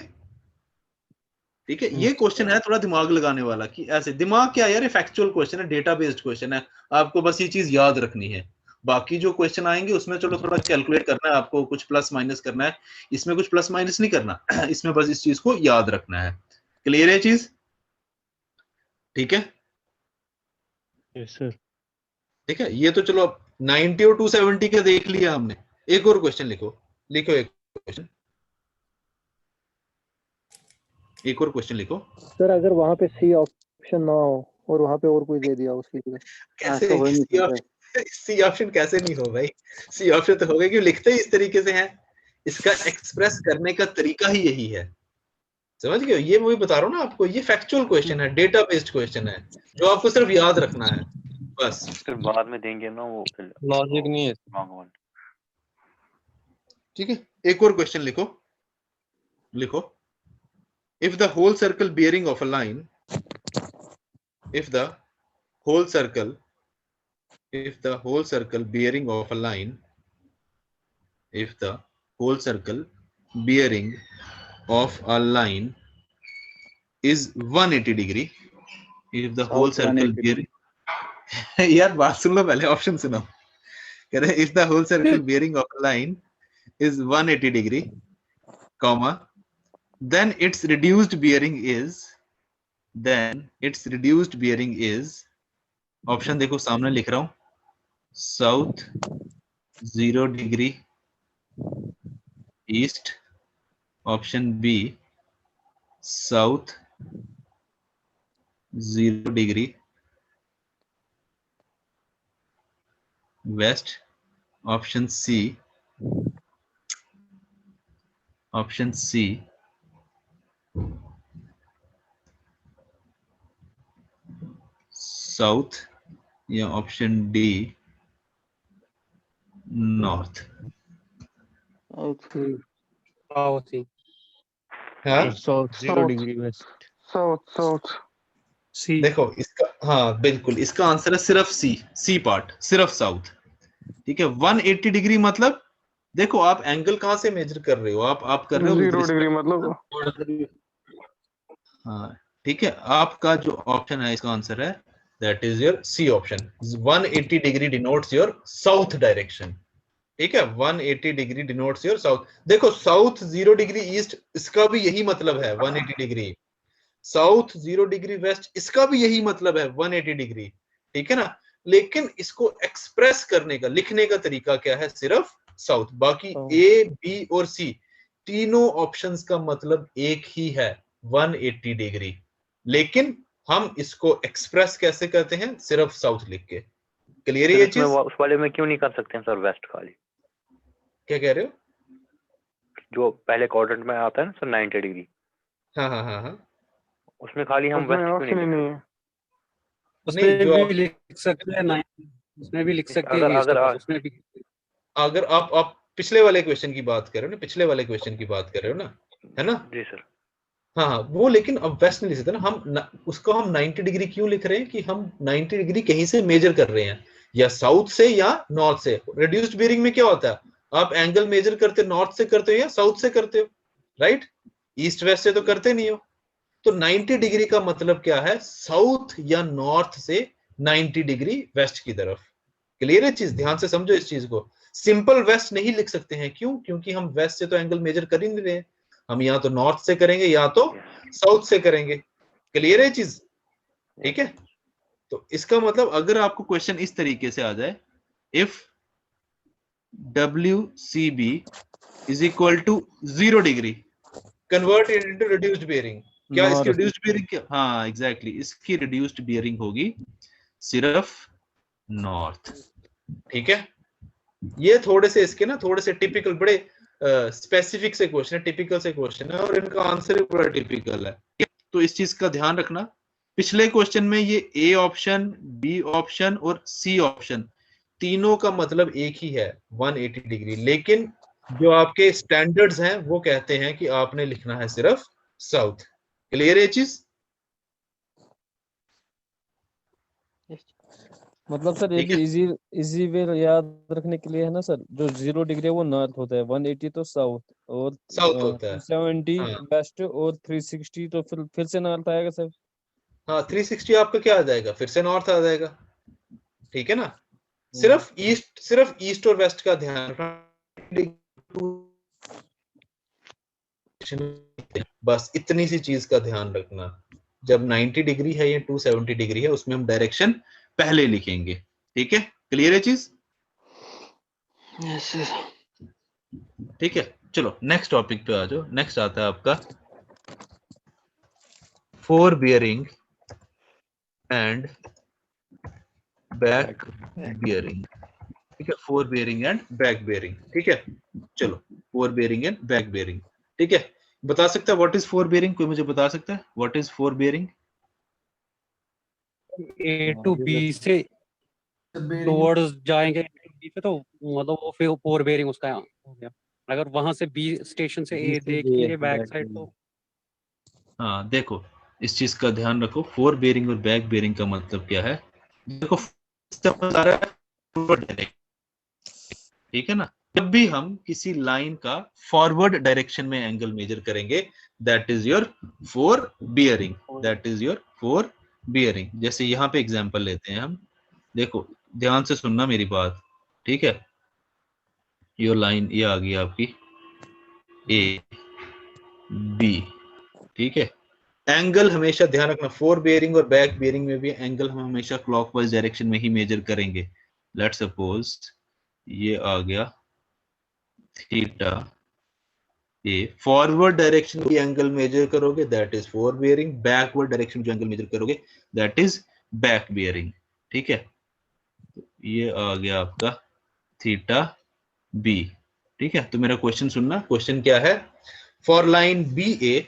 ठीक है, ये क्वेश्चन है थोड़ा दिमाग लगाने वाला कि ऐसे दिमाग क्या यार, ये फैक्चुअल क्वेश्चन है, डेटा बेस्ड क्वेश्चन है, आपको बस ये चीज याद रखनी है। बाकी जो क्वेश्चन आएंगे उसमें चलो थोड़ा कैलकुलेट करना है आपको, कुछ प्लस माइनस करना है, इसमें कुछ प्लस माइनस नहीं करना इसमें बस इस चीज को याद रखना है। क्लियर है चीज? ठीक है, यस सर। ठीक है, ये तो चलो अब 90 और 270 का देख लिया हमने। एक और क्वेश्चन लिखो, लिखो एक क्वेश्चन, एक और क्वेश्चन लिखो। सर अगर वहाँ पे सी ऑप्शन ना हो और वहाँ पे और कोई दे दिया उसकी जगह, कैसे तो हो ही नहीं सकता। सी ऑप्शन कैसे नहीं हो भाई? सी ऑप्शन तो होगा, क्यों लिखते ही इस तरीके से है, इसका एक्सप्रेस करने का तरीका ही यही है, समझ गए? ये वही बता रहा हूँ ना आपको, ये फैक्चुअल क्वेश्चन है, डेटा बेस्ड क्वेश्चन है, जो आपको सिर्फ याद रखना है बस। फिर बाद में देंगे ना वो, फिर लॉजिक नहीं है। Wrong one. ठीक है, एक और क्वेश्चन लिखो, लिखो। If the whole circle bearing of a line, if the whole circle bearing of a line, if the whole circle bearing of a line is 180 degree, if the whole circle bearing यार बात सुन लो पहले, option सुनो। कह रहे if the whole circle bearing of a line is 180 degree, comma, then its reduced bearing is, option देखो सामने लिख रहा हूं, south 0 degree east, option B south 0 degree west, option C south, या option D north. South 0 degree west. South C. देखो इसका, हाँ बिल्कुल, इसका आंसर है सिर्फ सी पार्ट, सिर्फ साउथ। ठीक है, 180 डिग्री मतलब देखो आप एंगल कहां से मेजर कर रहे हो, आप कर रहे हो 0 डिग्री मतलब। हाँ ठीक है, आपका जो ऑप्शन है इसका आंसर है that is your C option. 180 degree denotes your south direction. ठीक है, 180 डिग्री डिनोट्स योर साउथ। देखो साउथ 0 डिग्री ईस्ट, इसका भी यही मतलब है 180 डिग्री। साउथ 0 डिग्री वेस्ट, इसका भी यही मतलब है 180 डिग्री। ठीक है ना, लेकिन इसको एक्सप्रेस करने का, लिखने का तरीका क्या है? सिर्फ साउथ। बाकी ए, बी और सी तीनों ऑप्शंस का मतलब एक ही है, 180 डिग्री। लेकिन हम इसको एक्सप्रेस कैसे करते हैं? सिर्फ साउथ लिख के। क्लियर है ये चीज? उस वाले में क्यों नहीं कर सकते हैं सर वेस्ट खाली? क्या कह रहे हो? जो पहले क्वाड्रेंट में आता है ना सर 90 डिग्री, हाँ हाँ हाँ हाँ, उसमें खाली हम वेस्ट क्यों नहीं लिख? उसमें भी लिख सकते हैं, उसमें भी लिख सकते हैं, उसमें भी। अगर आप पिछले वाले क्वेश्चन की बात कर रहे हो ना, पिछले वाले क्वेश्चन की बात कर रहे हो ना, है ना? जी सर। हाँ हाँ, वो लेकिन अब वेस्ट नहीं लिख सकते ना उसको हम 90 डिग्री क्यों लिख रहे हैं? कि हम 90 डिग्री कहीं से मेजर कर रहे हैं, या साउथ से या नॉर्थ से। रिड्यूस्ड बियरिंग में क्या होता है? आप एंगल मेजर करते नॉर्थ से करते हो या साउथ से करते हो, राइट? ईस्ट वेस्ट से तो करते नहीं हो। तो 90 डिग्री का मतलब क्या है? साउथ या नॉर्थ से 90 डिग्री वेस्ट की तरफ। क्लियर है चीज? ध्यान से समझो इस चीज को। सिंपल वेस्ट नहीं लिख सकते हैं, क्यों? क्योंकि हम वेस्ट से तो एंगल मेजर कर ही नहीं रहे हैं, हम या तो नॉर्थ से करेंगे या तो साउथ से करेंगे। क्लियर है चीज? ठीक है, तो इसका मतलब अगर आपको क्वेश्चन इस तरीके से आ जाए, if WCB is equal to 0 degree, convert it into reduced bearing. क्या इसकी रिड्यूस्ड बियरिंग क्या? हाँ एग्जैक्टली, इसकी रिड्यूस्ड बियरिंग होगी सिर्फ नॉर्थ। ठीक है, ये थोड़े से इसके ना, थोड़े से टिपिकल, बड़े स्पेसिफिक से क्वेश्चन है, टिपिकल से क्वेश्चन है, और इनका आंसर भी बड़ा टिपिकल है। तो इस चीज का ध्यान रखना। पिछले क्वेश्चन में ये ए ऑप्शन, बी ऑप्शन और सी ऑप्शन तीनों का मतलब एक ही है, 180 डिग्री। लेकिन जो आपके स्टैंडर्ड्स हैं वो कहते हैं कि आपने लिखना है सिर्फ साउथ। क्लियर है चीज? मतलब सर ठीक एक है। इजी इजी वे याद रखने के लिए है ना सर, जो 0 डिग्री है वो नॉर्थ होता है, 180 तो साउथ, और साउथ होता है। 270 हाँ वेस्ट, और 360 तो फिर से नॉर्थ आएगा सर। हाँ 360 आपका क्या आ जाएगा, फिर से नॉर्थ आ जाएगा, ठीक है ना। सिर्फ ईस्ट और वेस्ट का ध्यान रखना, बस इतनी सी चीज का ध्यान रखना। जब 90 डिग्री है या 270 डिग्री है उसमें हम डायरेक्शन पहले लिखेंगे, ठीक है। क्लियर है चीज? यस ठीक है, चलो नेक्स्ट टॉपिक पे आ जाओ। नेक्स्ट आता है आपका four bearing and back bearing, ठीक है। Fore bearing and back bearing, ठीक है। चलो four bearing and back bearing, ठीक है। बता सकता है व्हाट इज फोर बियरिंग? कोई मुझे बता सकता है what is fore bearing? A to B से टुवर्ड्स जाएंगे बी पे, तो मतलब वो फिर फोर बेयरिंग उसका हो गया। अगर वहां से बी स्टेशन से ए देखेंगे बैक साइड तो हाँ देखो, इस चीज का ध्यान रखो, फोर बेयरिंग और बैक बेयरिंग का मतलब क्या है। देखो ठीक है ना, जब भी हम किसी लाइन का फॉरवर्ड डायरेक्शन में एंगल मेजर करेंगे that is your four bearing, that is your four bearing. जैसे यहाँ पे एग्जांपल लेते हैं हम, देखो ध्यान से सुनना मेरी बात, ठीक है। योर लाइन ये आ गई आपकी ए बी, ठीक है। एंगल हमेशा ध्यान रखना, फोर बेयरिंग और बैक बेयरिंग में भी एंगल हम हमेशा क्लॉकवाइज डायरेक्शन में ही मेजर करेंगे। लेट्स सपोज ये आ गया थीटा ए, फॉरवर्ड डायरेक्शन की एंगल मेजर करोगे that is four bearing, backward direction जो एंगल मेजर करोगे दैट इज बैक बेयरिंग, ठीक है। ये आ गया आपका थीटा बी, ठीक है। तो मेरा क्वेश्चन सुनना, क्वेश्चन क्या है, for line B A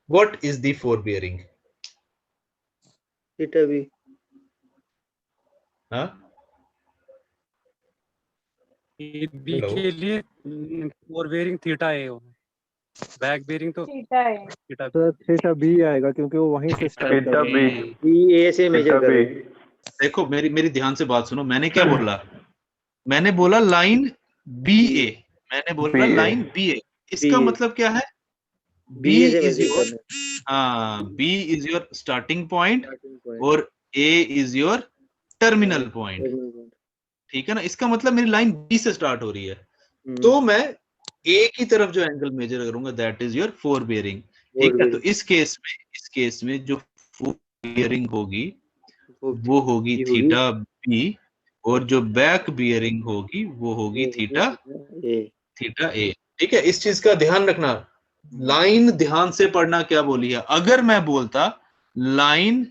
what is the fore bearing? Theta B. हाँ ए बी के लिए फोर बेयरिंग थीटा ए होगा, बैक बेयरिंग तो थीटा सर थीटा बी आएगा क्योंकि वो वहीं से स्टार्ट कर रहा है। बी ए से मेजर करेंगे। देखो मेरी ध्यान से बात सुनो, मैंने क्या बोला, मैंने बोला लाइन बी ए, मैंने बोला लाइन बी ए, इसका मतलब क्या है, बी इज योर, हाँ B is your starting point और A is your terminal point, ठीक है ना। इसका मतलब मेरी लाइन बी से स्टार्ट हो रही है, तो मैं ए की तरफ जो एंगल मेजर करूंगा that is your four bearing, ठीक है। तो इस केस में जो फोर बेयरिंग होगी वो होगी थीटा बी, और जो बैक बियरिंग होगी वो होगी थीटा ए, ठीक है। इस चीज का ध्यान रखना, लाइन ध्यान से पढ़ना क्या बोली है। अगर मैं बोलता लाइन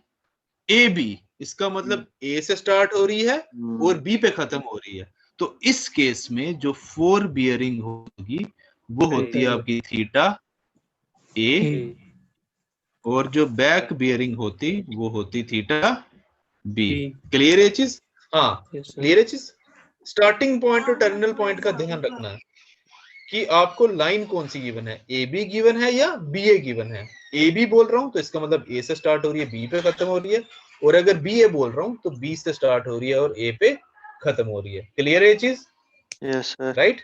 ए बी, इसका मतलब ए से स्टार्ट हो रही है और बी पे खत्म हो रही है, तो इस केस में जो फोर बियरिंग होगी वो होती है आपकी थीटा ए, और जो बैक बियरिंग होती वो होती थीटा बी। क्लियर है चीज? हाँ क्लियर है चीज। स्टार्टिंग पॉइंट और टर्मिनल पॉइंट का ध्यान रखना है कि आपको लाइन कौन सी गिवन है, ए बी गिवन है या बी ए गिवन है। ए बी बोल रहा हूं तो इसका मतलब ए से स्टार्ट हो रही है बी पे खत्म हो रही है, और अगर बी ए बोल रहा हूं तो बी से स्टार्ट हो रही है और ए पे खत्म हो रही है। क्लियर है ये चीज? Yes sir. राइट,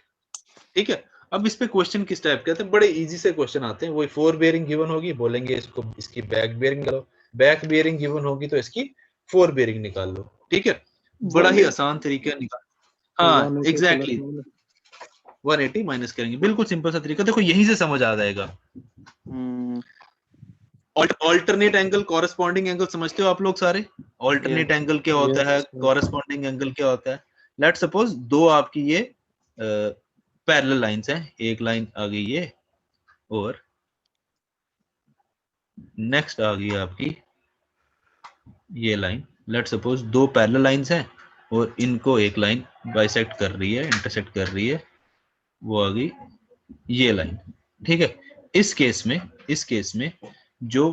ठीक है। अब इस पे क्वेश्चन किस टाइप के आते हैं, बड़े इजी से क्वेश्चन आते हैं। वही फोर बेयरिंग गिवन होगी, बोलेंगे इसको इसकी बैक बेयरिंग निकालो, बैक बेयरिंग गिवन होगी तो इसकी फोर बेयरिंग निकाल लो, ठीक है। बड़ा ही आसान तरीका निकाल, हाँ एग्जैक्टली 180 माइनस करेंगे, बिल्कुल सिंपल सा तरीका। देखो यहीं से समझ आ जाएगा। ऑल्टरनेट एंगल, कॉरेस्पॉन्डिंग एंगल समझते हो आप लोग सारे? ऑल्टरनेट एंगल क्या होता है, कॉरेस्पॉन्डिंग एंगल क्या होता है। लेट्स सपोज दो आपकी ये पैरेलल लाइंस हैं, एक लाइन आ गई ये और नेक्स्ट आ गई आपकी ये लाइन। लेट्स सपोज दो पैरेलल लाइंस हैं और इनको एक लाइन बाइसेक्ट कर रही है, इंटरसेक्ट कर रही है, वो आ गई ये लाइन, ठीक है। इस केस में जो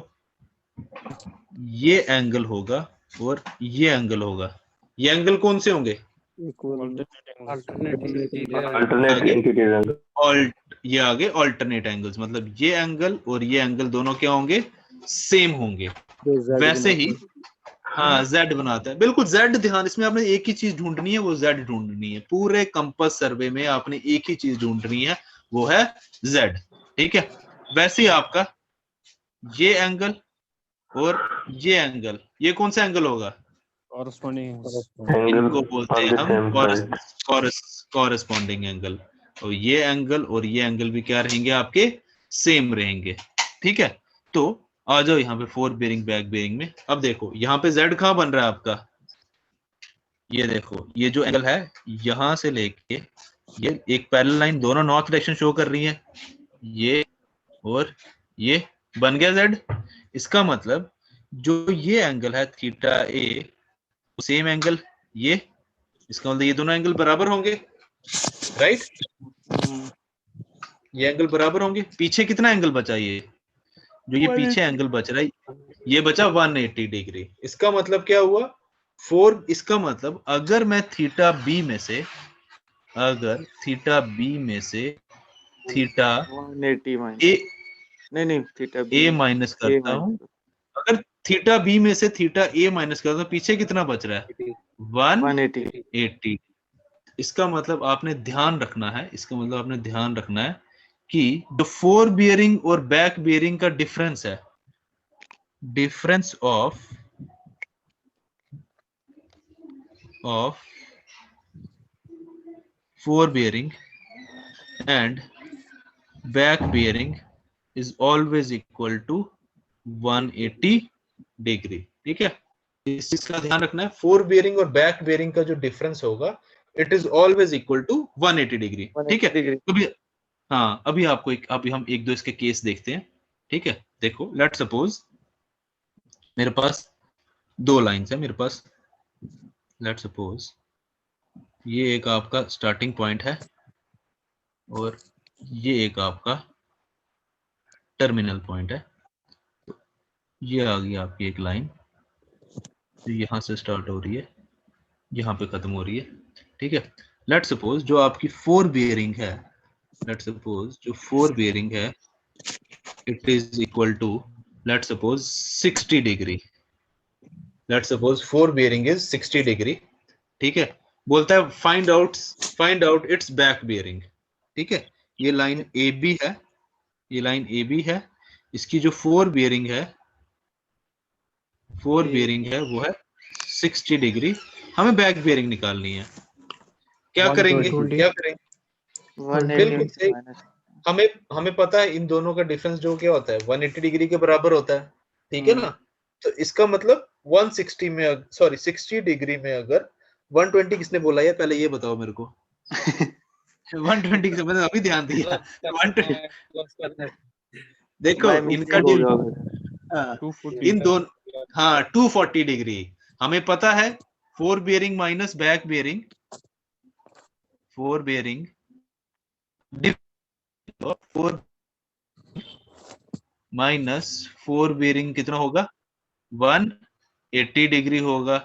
ये एंगल होगा और ये एंगल होगा, ये एंगल कौन से होंगे, ये आगे ऑल्टरनेट एंगल्स, मतलब ये एंगल और ये एंगल दोनों क्या होंगे, सेम होंगे। वैसे ही हाँ z बनाता है, बिल्कुल z। ध्यान, इसमें आपने एक ही चीज ढूंढनी है, वो z ढूंढनी है। पूरे कंपास सर्वे में आपने एक ही चीज ढूंढनी है, वो है z। ठीक है, वैसे ही आपका ये एंगल और ये एंगल, ये कौन सा एंगल होगा? कॉरस्पॉन्डिंग इनको बोलते हैं हम कॉरस्पॉन्डिंग एंगल। और ये एंगल और ये एंगल भी क्या रहेंगे आपके? सेम रहेंगे। ठीक है, तो आ जाओ यहाँ पे फोर बेरिंग बैक बेरिंग में। अब देखो यहाँ पे z कहाँ बन रहा है आपका? ये देखो, ये जो एंगल है यहां से लेके ये एक पैरेलल लाइन, दोनों नॉर्थ डायरेक्शन शो कर रही है, ये और ये बन गया z। इसका मतलब जो ये एंगल है थीटा ए, सेम एंगल ये, इसका मतलब ये दोनों एंगल बराबर होंगे, राइट? ये एंगल बराबर होंगे। पीछे कितना एंगल बचा? ये जो ये पीछे एंगल बच रहा है ये बचा 180 डिग्री। इसका मतलब क्या हुआ? 4। इसका मतलब अगर मैं थीटा बी में से, अगर थीटा बी में से थीटा 180 माइनस ए, नहीं थीटा ए माइनस करता हूं, अगर थीटा बी में से थीटा ए माइनस करता हूं, पीछे कितना बच रहा है? 180। इसका मतलब आपने ध्यान रखना है, इसका मतलब आपने ध्यान रखना है कि जो फोर बियरिंग और बैक बियरिंग का डिफरेंस है, difference of fore bearing and back bearing is always equal to 180 degree. ठीक है, इस चीज का ध्यान रखना है। फोर बियरिंग और बैक बियरिंग का जो डिफरेंस होगा, it is always equal to 180 degree. ठीक है, अभी हाँ, अभी हम एक दो इसके केस देखते हैं। ठीक है, देखो, लेट सपोज मेरे पास दो लाइंस है मेरे पास। लेट सपोज ये एक आपका स्टार्टिंग पॉइंट है और ये एक आपका टर्मिनल पॉइंट है। तो ये आ गई आपकी एक लाइन जो यहां से स्टार्ट हो रही है, यहां पे खत्म हो रही है। ठीक है, लेट सपोज जो आपकी फोर बियरिंग है, लेट सपोज जो फोर बियरिंग है, it is equal to let suppose 60 degree. Let suppose fore bearing is 60 degree. ठीक है, बोलता है find out its back bearing. ठीक है, ये लाइन ए बी है, ये लाइन ए बी है, इसकी जो फोर बियरिंग है वो है 60 डिग्री। हमें बैक बियरिंग निकालनी है। क्या करेंगे? बिल्कुल सही। हमें पता है इन दोनों का डिफरेंस जो क्या होता है, 180 डिग्री के बराबर होता है। ठीक है ना? तो इसका मतलब 60 डिग्री में अगर 120, किसने बोला है पहले ये बताओ मेरे को? 120 से मैंने अभी ध्यान दिया। 120 देखो इनका इन दोनों, हाँ 240 डिग्री। हमें पता है fore bearing minus back bearing, four bearing minus four bearing कितना होगा? 180 डिग्री होगा।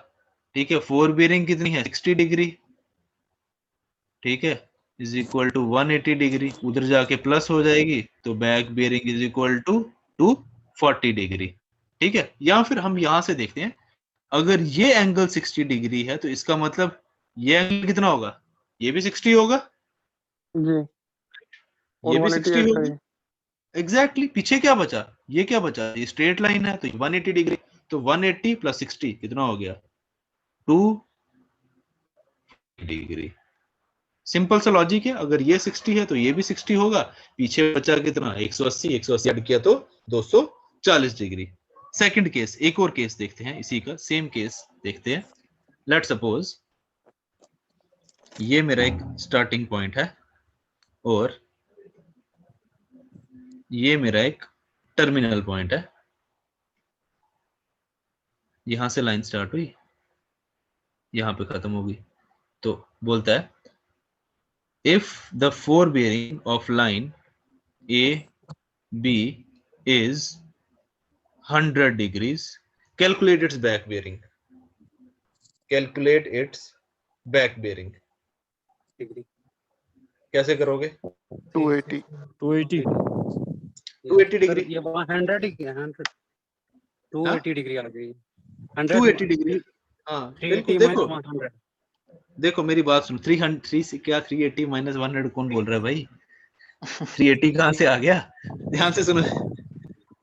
ठीक है, फोर बियरिंग कितनी है? 60 डिग्री। ठीक है, इज इक्वल टू 180 डिग्री, उधर जाके प्लस हो जाएगी, तो back bearing is equal to 240 degree. ठीक है, या फिर हम यहां से देखते हैं, अगर ये एंगल 60 डिग्री है तो इसका मतलब ये एंगल कितना होगा? ये भी 60 होगा जी, ये भी 60 होगा। एग्जैक्टली, पीछे क्या बचा? ये क्या बचा? ये स्ट्रेट लाइन है तो 180 डिग्री, तो 180 प्लस 60 कितना हो गया? 2 डिग्री। सिंपल सा लॉजिक है, अगर ये 60 है तो ये भी 60 होगा। पीछे बचा कितना? 180 ऐड किया तो 240 डिग्री। सेकंड केस, एक और केस देखते हैं, इसी का सेम केस देखते हैं। लेट सपोज ये मेरा एक स्टार्टिंग पॉइंट है और ये मेरा एक टर्मिनल पॉइंट है। यहां से लाइन स्टार्ट हुई, यहां पे खत्म होगी। तो बोलता है if the forebearing of line AB is 100 degrees, calculate its back bearing. Calculate its back bearing. कैसे करोगे? 280 280 डिग्री। ये 100 280 डिग्री आ गई। 280 डिग्री। हाँ बिल्कुल, देखो 100 देखो मेरी बात सुनो, 300 से क्या 380 माइनस 100 कौन बोल रहा है भाई? 380 कहाँ से आ गया? ध्यान से सुनो,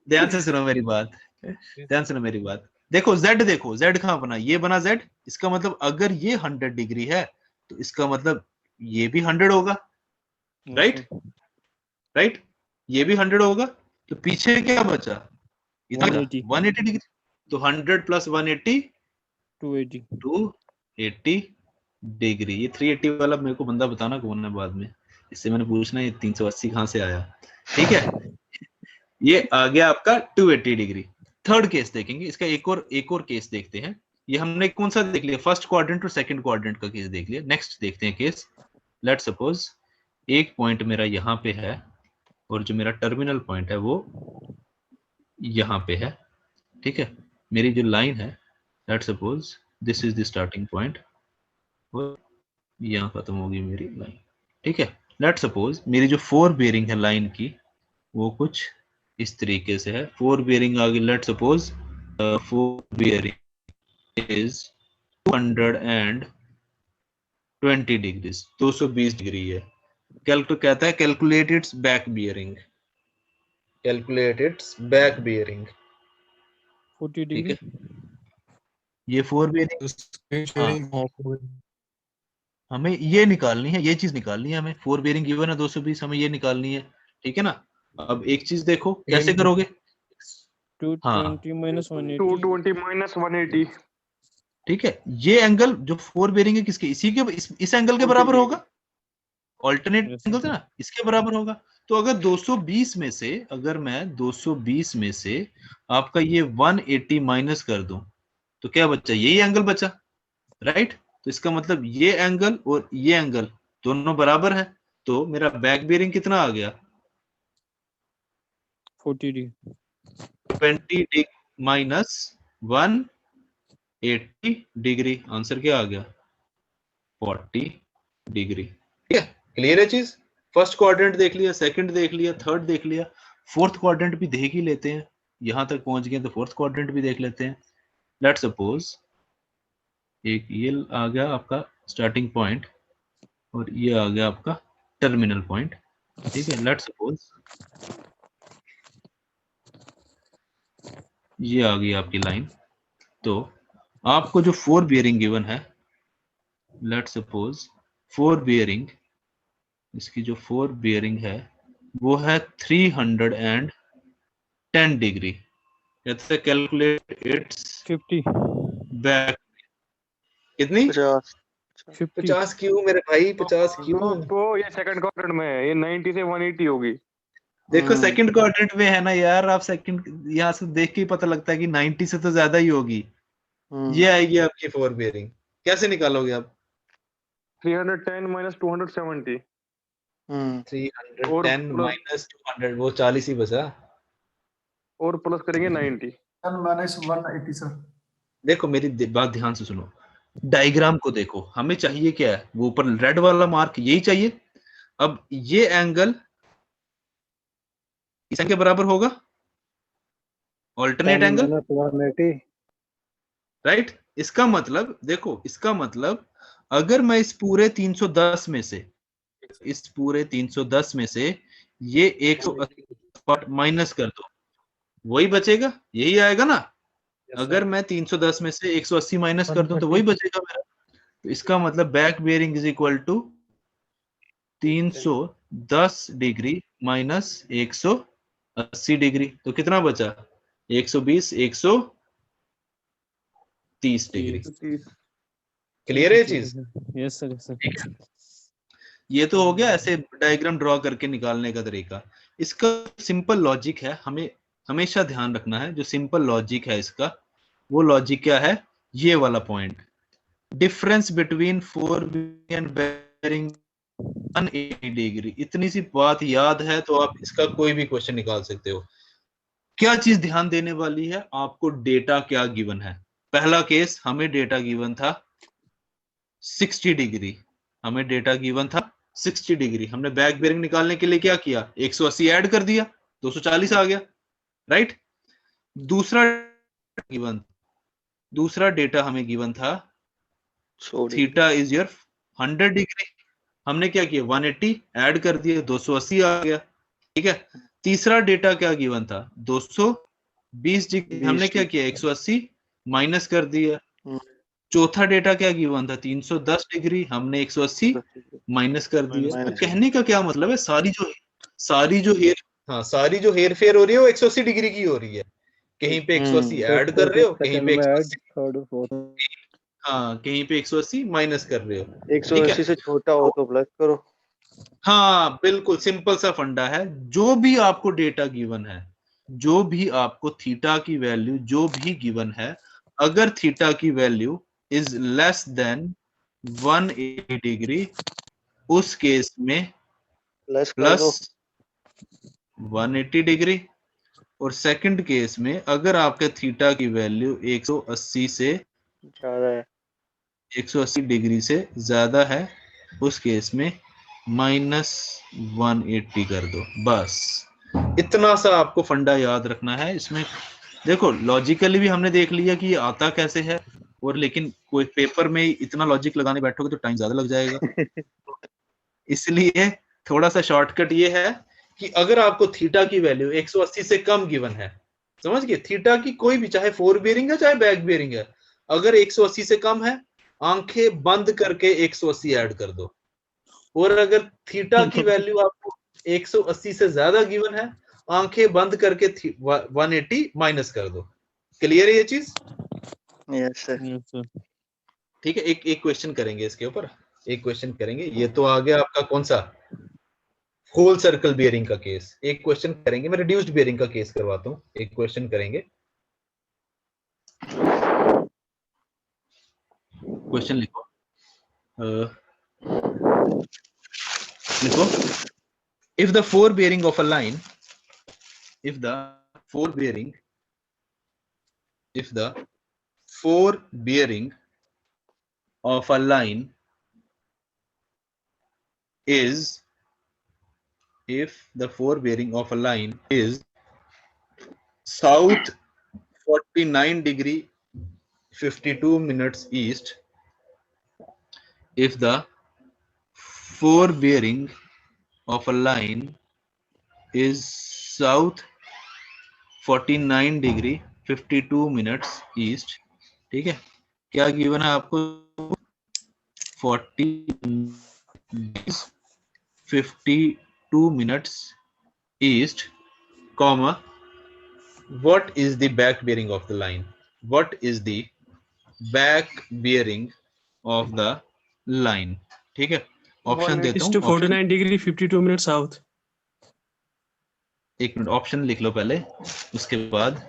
ध्यान से सुनो मेरी बात, ध्यान से सुनो मेरी बात। देखो z कहाँ बना? ये बना z। इसका मतलब अगर ये 100 डिग्री है तो इसका मतलब ये भी 100 होगा, राइट? राइट, ये भी 100 होगा। तो पीछे क्या बचा? इतना 180 डिग्री। तो 100 प्लस 180 280 डिग्री। ये 380 वाला मेरे को बंदा बताना कौन है बाद में, इससे मैंने पूछना ये 380 कहाँ से आया। ठीक है, ये आ गया आपका 280 डिग्री। थर्ड केस देखेंगे, इसका एक और केस देखते हैं। ये हमने कौन सा देख लिया? फर्स्ट क्वाड्रेंट और सेकंड क्वाड्रेंट का केस देख लिया। नेक्स्ट देखते हैं केस। लेट सपोज एक पॉइंट मेरा यहाँ पे है और जो मेरा टर्मिनल पॉइंट है वो यहाँ पे है। ठीक है, मेरी जो लाइन है, let suppose this is the starting point और यहाँ खत्म होगी मेरी लाइन। ठीक है, लेट सपोज मेरी जो 4 बेयरिंग है लाइन की वो कुछ इस तरीके से है। 4 बेयरिंग आ गई। Let suppose 4 bearing is 220 degree, 220 degree है। कहता है calculate its back bearing, calculate its back bearing 40 degree. ये 4 बेयरिंग हमें ये निकालनी है, ये चीज निकालनी है हमें। 4 बेयरिंग गिवन है 220, हमें ये निकालनी है। ठीक है ना? अब एक चीज देखो कैसे करोगे। 220 माइनस 180। 220 माइनस 180। ठीक है, ये एंगल जो 4 बेयरिंग है किसके? इसी के इस एंगल के बराबर होगा। ऑल्टरनेट एंगल था ना, इसके बराबर होगा। तो अगर 220 में से, अगर मैं 220 में से आपका ये 180 माइनस कर दूं तो क्या बचा? यही एंगल बचा, राइट? तो इसका मतलब ये एंगल और ये एंगल दोनों बराबर है। तो मेरा बैक बेयरिंग कितना आ गया? 40 डिग्री। 20 minus 180 degree. आंसर क्या आ गया? 40 डिग्री। ठीक है, क्लियर है चीज? फर्स्ट क्वाड्रेंट देख लिया, सेकंड देख लिया, थर्ड देख लिया, फोर्थ क्वाड्रेंट भी देख ही लेते हैं। यहां तक पहुंच गए तो फोर्थ क्वाड्रेंट भी देख लेते हैं। लेट सपोज एक ये आ गया आपका स्टार्टिंग पॉइंट और ये आ गया आपका टर्मिनल पॉइंट। ठीक है, लेट सपोज ये आ गई आपकी लाइन। तो आपको जो 4 बेयरिंग गिवन है, लेट सपोज 4 बेयरिंग, इसकी जो 4 बेयरिंग है वो है 310 डिग्री। कहते हैं कैलकुलेट इट्स 50 बैक। कितनी? 50 क्यों मेरे भाई? 50 क्यों? तो ये सेकंड क्वाड्रेंट में है, ये 90 से 180 होगी। देखो सेकंड क्वाड्रेंट में है ना यार, आप सेकंड यहाँ से देख के ही पता लगता है कि 90 से तो ज्यादा ही होगी। ये आएगी आपकी 4 बेयरिंग। कैसे निकालोगे आप? 310 माइनस 270। 310 माइनस 200, वो 40 ही बचा। और प्लस करेंगे 90 माइनस 180 सर। देखो मेरी बात ध्यान से सुनो, डायग्राम को देखो। हमें चाहिए क्या है? वो ऊपर रेड वाला मार्क, यही चाहिए। अब ये एंगल इस एंगल के बराबर होगा, ऑल्टरनेट एंगल, 180, राइट? इसका मतलब देखो, इसका मतलब अगर मैं इस पूरे 310 में से, इस पूरे 310 में से ये 180 माइनस कर दो, वही बचेगा, यही आएगा ना। अगर मैं 310 में से 180 माइनस कर दूं तो वही बचेगा मेरा। तो इसका मतलब back bearing is equal to 310 degree minus 180 degree. तो कितना बचा? 120, 130 डिग्री। क्लियर है चीज? Yes sir, yes sir. ये तो हो गया ऐसे डायग्राम ड्रॉ करके निकालने का तरीका। इसका सिंपल लॉजिक है, हमें हमेशा ध्यान रखना है। जो सिंपल लॉजिक है इसका, वो लॉजिक क्या है? ये वाला point, difference between 4 and bearing 180 degree. इतनी सी बात याद है तो आप इसका कोई भी क्वेश्चन निकाल सकते हो। क्या चीज ध्यान देने वाली है आपको? डेटा क्या गिवन है। पहला केस हमें डेटा गिवन था 60 डिग्री, हमें डेटा गिवन था 60 डिग्री। हमने बैक बेयरिंग निकालने के लिए क्या किया? 180 ऐड कर दिया, 240 आ गया, राइट? दूसरा गिवन दूसरा डेटा हमें गिवन था 100 थीटा इज योर 100 डिग्री, हमने क्या किया 180 ऐड कर दिया 280 आ गया, ठीक है। तीसरा डेटा क्या गिवन था 220 डिग्री, हमने क्या किया 180 माइनस कर दिया। चौथा डेटा क्या गिवन था 310 डिग्री, हमने 180 माइनस कर दिया। तो कहने का क्या मतलब है, सारी जो हेर फेर हो रही है वो 180 डिग्री की हो रही है। कहीं पे 180 ऐड कर रहे हो, कहीं पे 180 हाँ कहीं पे 180 माइनस कर रहे हो। 180 से छोटा हो तो प्लस करो। हाँ बिल्कुल सिंपल सा फंडा है। जो भी आपको डेटा गिवन है, जो भी आपको थीटा की वैल्यू जो भी गिवन है, अगर थीटा की value is less than 180 degree, उस केस में प्लस 180 डिग्री, और सेकंड केस में अगर आपके थीटा की वैल्यू 180 से ज्यादा है, 180 डिग्री से ज्यादा है, उस केस में -180 कर दो। बस इतना सा आपको फंडा याद रखना है। इसमें देखो लॉजिकली भी हमने देख लिया कि ये आता कैसे है, और लेकिन कोई पेपर में इतना लॉजिक लगाने बैठोगे तो टाइम ज्यादा लग जाएगा। इसलिए थोड़ा सा शॉर्टकट ये है कि अगर आपको थीटा की वैल्यू 180 से कम गिवन है, समझ गए, थीटा की कोई भी, चाहे फोर बियरिंग है चाहे बैक बियरिंग है, अगर 180 से कम है आंखें बंद करके 180 ऐड कर दो। और अगर थीटा की वैल्यू आपको 180 से ज्यादा गिवन है, आंखें बंद करके 180 माइनस कर दो। क्लियर है ये चीज? Yes sir. ठीक है, एक क्वेश्चन करेंगे इसके ऊपर, एक क्वेश्चन करेंगे। ये तो आ गया आपका कौन सा, होल सर्कल बियरिंग का केस। एक क्वेश्चन करेंगे, मैं रिड्यूस्ड बियरिंग का केस करवाता हूं। एक क्वेश्चन करेंगे, क्वेश्चन लिखो, लिखो, if the forebearing of a line, if the forebearing of a line is, if the forebearing of a line is south 49 degree 52 minutes east, if the forebearing of a line is south 49 degree 52 minutes east, ठीक है। क्या given है आपको 52 minutes east, comma, what is the back bearing of the line? What is the back bearing of the line? ठीक है, option देता हूँ। 49 degree 52 minute south. एक मिनट, ऑप्शन लिख लो पहले, उसके बाद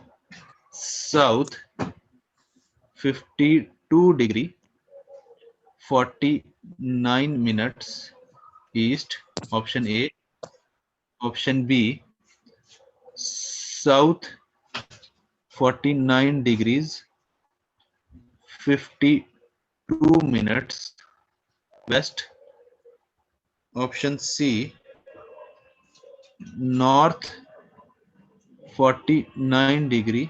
south 52 degree 49 minutes east, option A. Option B south 49 degrees 52 minutes west. Option C north 49 degree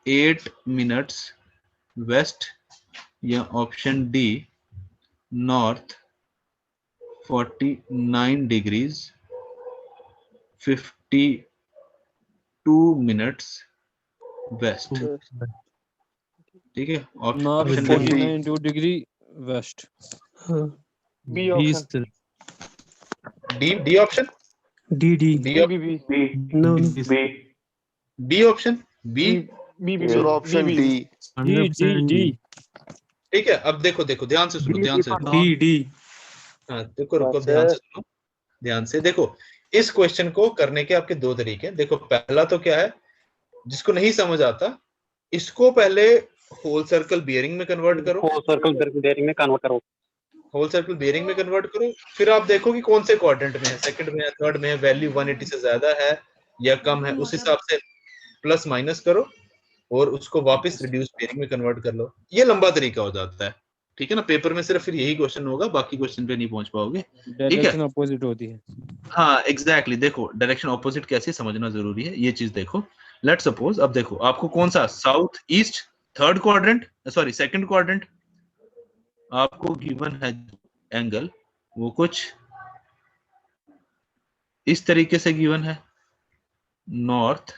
8 minutes west, या option D north 49 degrees 52 minutes west. ठीक है, option 49 degree west. B option, D option, D D no B option, B sir option D. ठीक है, अब देखो ध्यान से सुनो, ध्यान से सुनो। डी हाँ देखो, रुको, ध्यान से सुनो, ध्यान से देखो। इस क्वेश्चन को करने के आपके दो तरीके हैं। देखो पहला तो क्या है, जिसको नहीं समझ आता इसको पहले होल सर्कल बियरिंग में कन्वर्ट करो, होल सर्कल बियरिंग में कन्वर्ट करो, होल सर्कल बियरिंग में कन्वर्ट करो। फिर आप देखो कि कौन से क्वाड्रेंट में है, सेकंड में है, थर्ड में है, वैल्यू 180 से ज्यादा है या कम है, उस हिसाब से प्लस माइनस करो और उसको वापस रिड्यूस बियरिंग में कन्वर्ट कर लो। ये लंबा तरीका हो जाता है, ठीक ठीक है ना, पेपर में सिर्फ फिर यही क्वेश्चन होगा, बाकी क्वेश्चन पे नहीं पहुंच पाओगे। ठीक है, डायरेक्शन अपोजिट होती है। हाँ एग्जैक्टली, देखो डायरेक्शन ऑपोजिट कैसे समझना जरूरी है, ये चीज देखो। लेट सपोज, अब देखो आपको कौन सा south east third quadrant, sorry second quadrant, आपको गिवन है एंगल, वो कुछ इस तरीके से गिवन है, नॉर्थ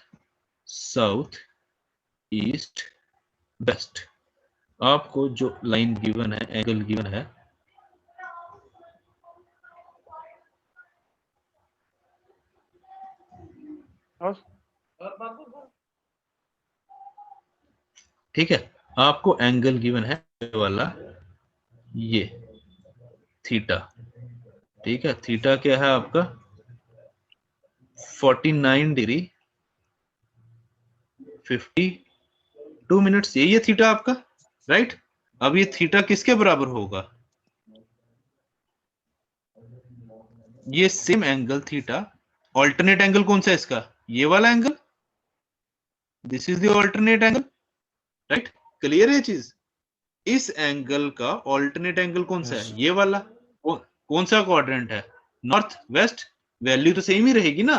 साउथ ईस्ट वेस्ट। आपको जो लाइन गिवन है, एंगल गिवन है, ठीक है, आपको एंगल गिवन है वाला ये थीटा। ठीक है, थीटा क्या है आपका 49 डिग्री 52 मिनट्स, यही है थीटा आपका, राइट। अब ये थीटा किसके बराबर होगा, ये same angle theta, alternate angle कौन सा है इसका, ये वाला angle, this is the alternate angle, right. Clear है ये चीज, इस एंगल का ऑल्टरनेट एंगल कौन सा है, ये वाला। कौन सा क्वाड्रेंट है, नॉर्थ वेस्ट, वैल्यू तो सेम ही रहेगी ना,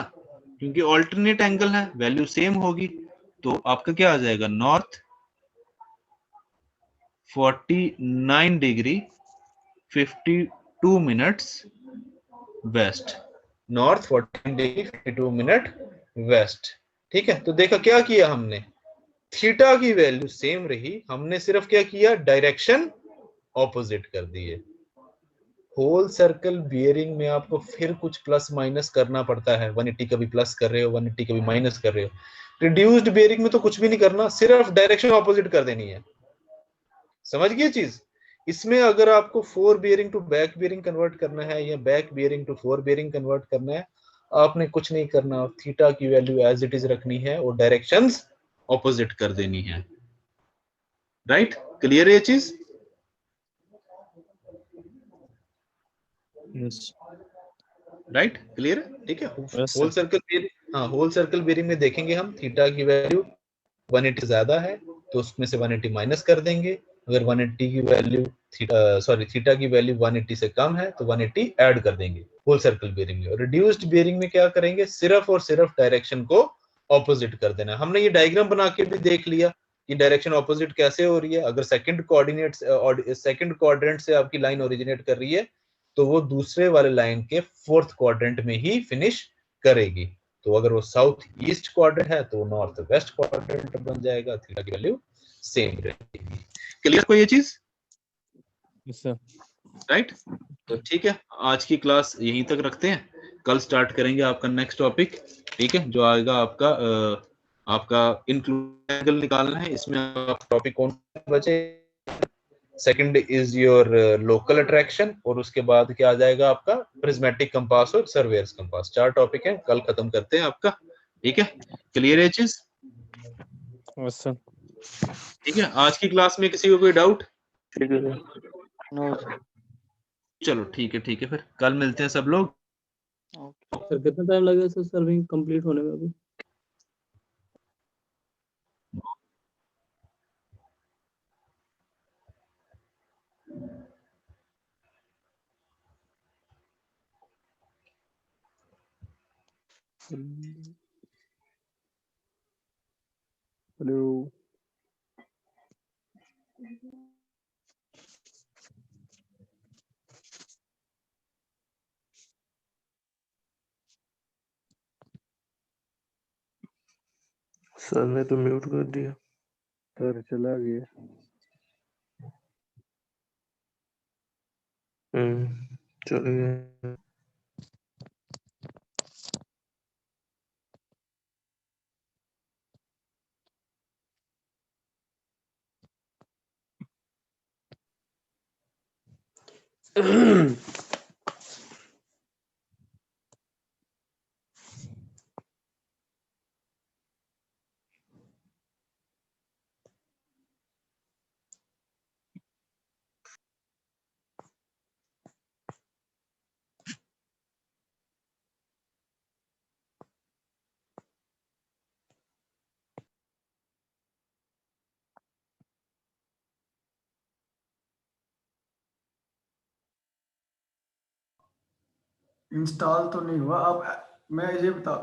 क्योंकि ऑल्टरनेट एंगल है, वैल्यू सेम होगी। तो आपका क्या आ जाएगा, north 49 degree 52 minutes west, north 14 degree 52 minute west. ठीक है, तो देखा क्या किया हमने, थीटा की वैल्यू सेम रही, हमने सिर्फ क्या किया, डायरेक्शन ऑपोजिट कर दिए। होल सर्कल बियरिंग में आपको फिर कुछ प्लस माइनस करना पड़ता है, 180 कभी प्लस कर रहे हो, 180 कभी माइनस कर रहे हो। रिड्यूस्ड बियरिंग में तो कुछ भी नहीं करना, सिर्फ डायरेक्शन ऑपोजिट कर देनी है। समझ गए चीज। इसमें अगर आपको fore bearing to back bearing convert करना है या back bearing to fore bearing convert करना है, आपने कुछ नहीं करना, थीटा की वैल्यू एज इट इज रखनी है और डायरेक्शंस ऑपोजिट कर देनी है, राइट। क्लियर है ये चीज, राइट, क्लियर है, ठीक है। होल सर्कल बेरिंग, हाँ होल सर्कल बेरिंग में देखेंगे हम, थीटा की वैल्यू 180 ज्यादा है तो उसमें से 180 माइनस कर देंगे, अगर 180 की वैल्यू थीटा की वैल्यू 180 से कम है तो 180 ऐड कर देंगे होल सर्कल बेरिंग में। रिड्यूस्ड बेरिंग में क्या करेंगे, सिर्फ और सिर्फ डायरेक्शन को ऑपोजिट कर देना। हमने ये डायग्राम बना के भी देख लिया कि डायरेक्शन ऑपोजिट कैसे हो रही है। अगर सेकंड क्वाड्रेंट से आपकी लाइन ओरिजिनेट कर रही है तो वो दूसरे वाले लाइन के फोर्थ क्वाड्रेंट में ही फिनिश करेगी। तो अगर वो साउथ ईस्ट क्वाड्रेंट है तो नॉर्थ वेस्ट क्वाड्रेंट बन जाएगा, थीटा की वैल्यू सेम रहेगी। क्लियर को ये चीज, राइट। तो ठीक है, आज की क्लास यहीं तक रखते हैं, कल स्टार्ट करेंगे आपका नेक्स्ट टॉपिक। ठीक है, जो आएगा आपका इंक्लूड एंगल निकालना है। इसमें आप टॉपिक कौन बचे, second is your local attraction, और उसके बाद क्या आ जाएगा आपका प्रिज्मेटिक कंपास और सर्वेयर्स कंपास। 4 टॉपिक हैं, कल खत्म करते हैं आपका। ठीक है, क्लियर है चीज, ठीक है। आज की क्लास में किसी को कोई डाउट, चलो ठीक है, ठीक है, फिर कल मिलते हैं सब लोग। सर कितना टाइम लगेगा सर सर्विंग कंप्लीट होने में अभी? हेलो, सर ने तो म्यूट कर दिया। सर चला गया। चले गए। इंस्टॉल तो नहीं हुआ। अब मैं ये बता